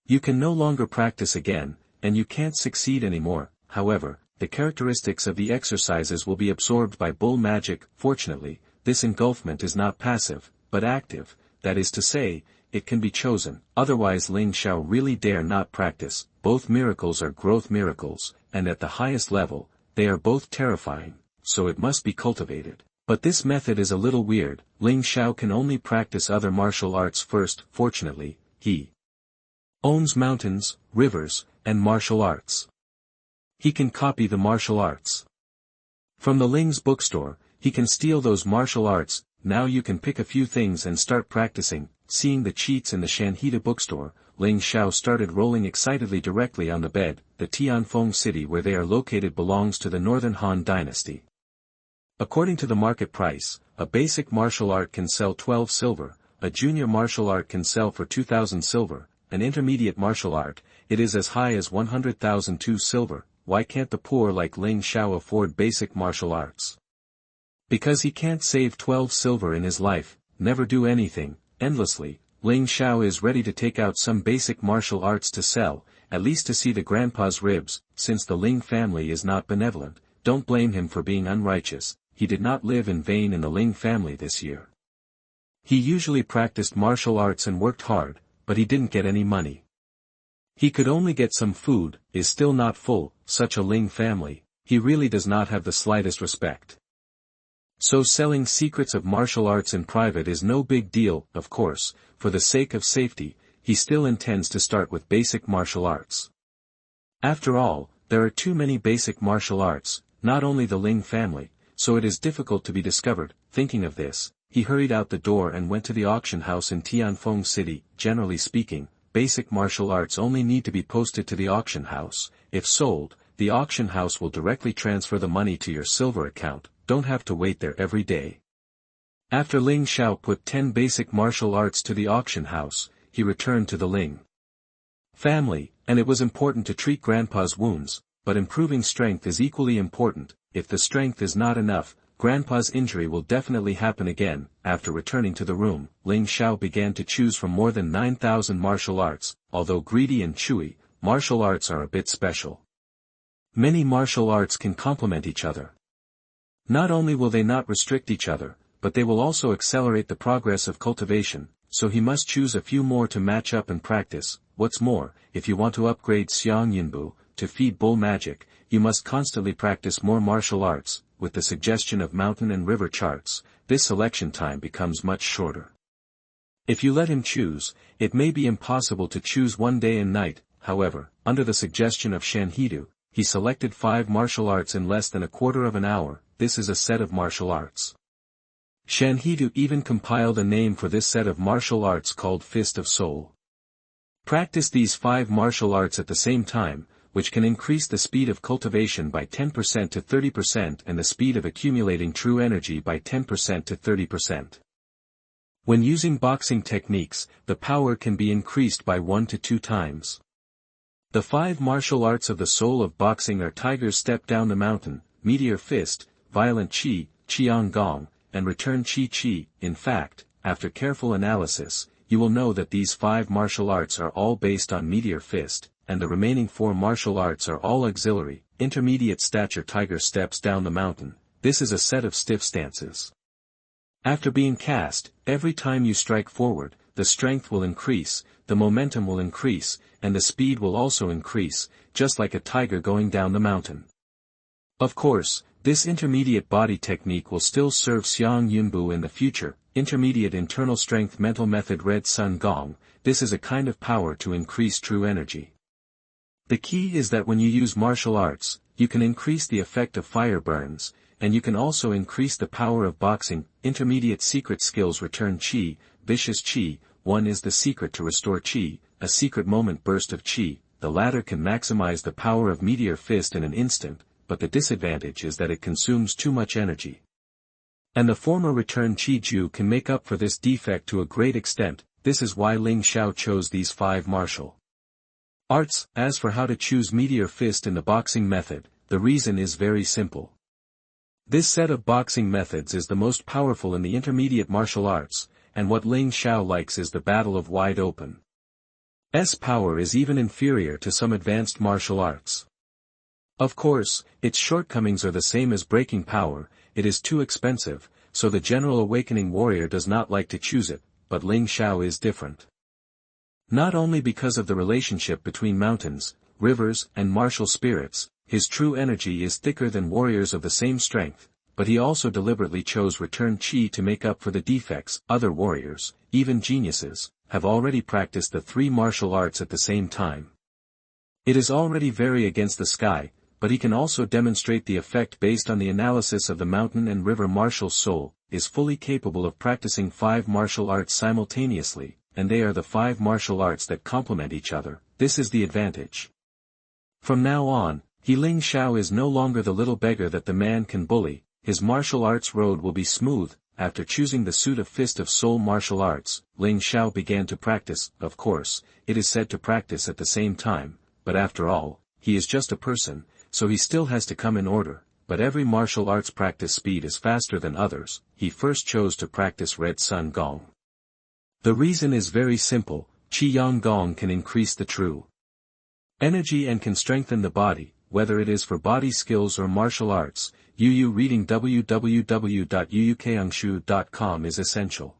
You can no longer practice again, and you can't succeed anymore. However, the characteristics of the exercises will be absorbed by bull magic. Fortunately, this engulfment is not passive, but active, that is to say, it can be chosen, otherwise Ling Xiao really dare not practice. Both miracles are growth miracles, and at the highest level, they are both terrifying, so it must be cultivated. But this method is a little weird. Ling Xiao can only practice other martial arts first. Fortunately, he owns mountains, rivers, and martial arts. He can copy the martial arts from the Ling's bookstore. He can steal those martial arts. Now you can pick a few things and start practicing. Seeing the cheats in the Shanhida bookstore, Ling Xiao started rolling excitedly directly on the bed. The Tianfeng city where they are located belongs to the Northern Han dynasty. According to the market price, a basic martial art can sell 12 silver, a junior martial art can sell for 2,000 silver, an intermediate martial art, it is as high as 100,002 silver. Why can't the poor like Ling Xiao afford basic martial arts? Because he can't save 12 silver in his life, never do anything, endlessly. Ling Xiao is ready to take out some basic martial arts to sell, at least to see the grandpa's ribs. Since the Ling family is not benevolent, don't blame him for being unrighteous. He did not live in vain in the Ling family this year. He usually practiced martial arts and worked hard, but he didn't get any money. He could only get some food, is still not full. Such a Ling family, he really does not have the slightest respect. So selling secrets of martial arts in private is no big deal. Of course, for the sake of safety, he still intends to start with basic martial arts. After all, there are too many basic martial arts, not only the Ling family, so it is difficult to be discovered. Thinking of this, he hurried out the door and went to the auction house in Tianfeng City. Generally speaking, basic martial arts only need to be posted to the auction house. If sold, the auction house will directly transfer the money to your silver account. Don't have to wait there every day. After Ling Xiao put 10 basic martial arts to the auction house, he returned to the Ling family, and it was important to treat grandpa's wounds, but improving strength is equally important. If the strength is not enough, grandpa's injury will definitely happen again. After returning to the room, Ling Xiao began to choose from more than 9,000 martial arts. Although greedy and chewy, martial arts are a bit special. Many martial arts can complement each other. Not only will they not restrict each other, but they will also accelerate the progress of cultivation, so he must choose a few more to match up and practice. What's more, if you want to upgrade Xiang Yunbu, to feed bull magic, you must constantly practice more martial arts. With the suggestion of mountain and river charts, this selection time becomes much shorter. If you let him choose, it may be impossible to choose one day and night. However, under the suggestion of Shanhidu, he selected 5 martial arts in less than a quarter of an hour. This is a set of martial arts. Shanhidu even compiled a name for this set of martial arts called Fist of Soul. Practice these 5 martial arts at the same time, which can increase the speed of cultivation by 10% to 30% and the speed of accumulating true energy by 10% to 30%. When using boxing techniques, the power can be increased by 1 to 2 times. The 5 martial arts of the soul of boxing are Tiger's Step Down the Mountain, Meteor Fist, Violent Qi, Qiang Gong, and Return Qi. In fact, after careful analysis, you will know that these 5 martial arts are all based on Meteor Fist, and the remaining 4 martial arts are all auxiliary, intermediate stature. Tiger Steps Down the Mountain. This is a set of stiff stances. After being cast, every time you strike forward, the strength will increase, the momentum will increase, and the speed will also increase, just like a tiger going down the mountain. Of course, this intermediate body technique will still serve Xiang Yunbu in the future. Intermediate internal strength mental method Red Sun Gong. This is a kind of power to increase true energy. The key is that when you use martial arts, you can increase the effect of fire burns, and you can also increase the power of boxing. Intermediate secret skills Return Qi, Vicious Qi. 1 is the secret to restore Qi, a secret moment burst of Qi. The latter can maximize the power of Meteor Fist in an instant, but the disadvantage is that it consumes too much energy. And the former Return Qi Ju can make up for this defect to a great extent. This is why Ling Xiao chose these 5 martial arts. As for how to choose Meteor Fist in the boxing method, the reason is very simple. This set of boxing methods is the most powerful in the intermediate martial arts, and what Ling Xiao likes is the battle of wide open. Power is even inferior to some advanced martial arts. Of course, its shortcomings are the same as breaking power. It is too expensive, so the general awakening warrior does not like to choose it, but Ling Xiao is different. Not only because of the relationship between mountains, rivers, and martial spirits, his true energy is thicker than warriors of the same strength, but he also deliberately chose Return Qi to make up for the defects. Other warriors, even geniuses, have already practiced the 3 martial arts at the same time. It is already very against the sky, but he can also demonstrate the effect based on the analysis of the mountain and river martial soul, is fully capable of practicing 5 martial arts simultaneously, and they are the 5 martial arts that complement each other. This is the advantage. From now on, Ling Xiao is no longer the little beggar that the man can bully. His martial arts road will be smooth. After choosing the suit of Fist of Soul martial arts, Ling Xiao began to practice. Of course, it is said to practice at the same time, but after all, he is just a person, so he still has to come in order. But every martial arts practice speed is faster than others. He first chose to practice Red Sun Gong. The reason is very simple. Qi Yang Gong can increase the true energy and can strengthen the body, whether it is for body skills or martial arts. Reading www.yuyukeangshu.com is essential.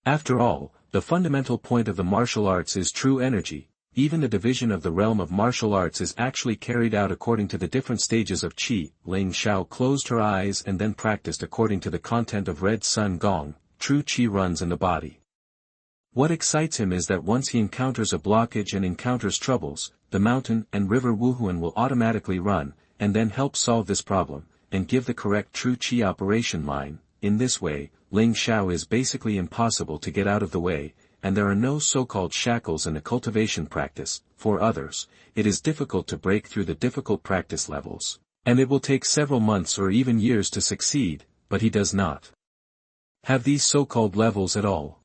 After all, the fundamental point of the martial arts is true energy. Even the division of the realm of martial arts is actually carried out according to the different stages of Qi. Ling Xiao closed her eyes and then practiced according to the content of Red Sun Gong. True Qi runs in the body. What excites him is that once he encounters a blockage and encounters troubles, the mountain and river Xuanhuan will automatically run, and then help solve this problem, and give the correct true Qi operation line. In this way, Ling Xiao is basically impossible to get out of the way, and there are no so-called shackles in the cultivation practice. For others, it is difficult to break through the difficult practice levels, and it will take several months or even years to succeed, but he does not have these so-called levels at all.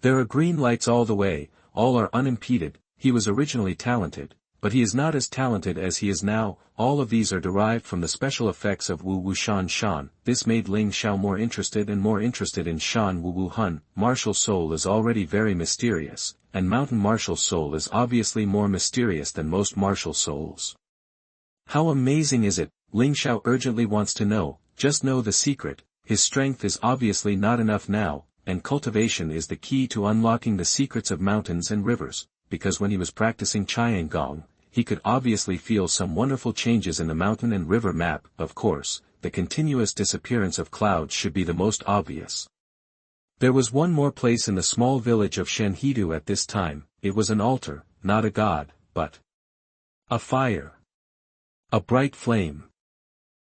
There are green lights all the way, all are unimpeded. He was originally talented, but he is not as talented as he is now. All of these are derived from the special effects of Wu Wu Shan Shan. This made Ling Xiao more interested in Shan Wu Wu Hun. Martial soul is already very mysterious, and mountain martial soul is obviously more mysterious than most martial souls. How amazing is it? Ling Xiao urgently wants to know. Just know the secret. His strength is obviously not enough now, and cultivation is the key to unlocking the secrets of mountains and rivers, because when he was practicing Qiangong, he could obviously feel some wonderful changes in the mountain and river map. Of course, the continuous disappearance of clouds should be the most obvious. There was one more place in the small village of Shenhidu at this time. It was an altar, not a god, but a fire. A bright flame.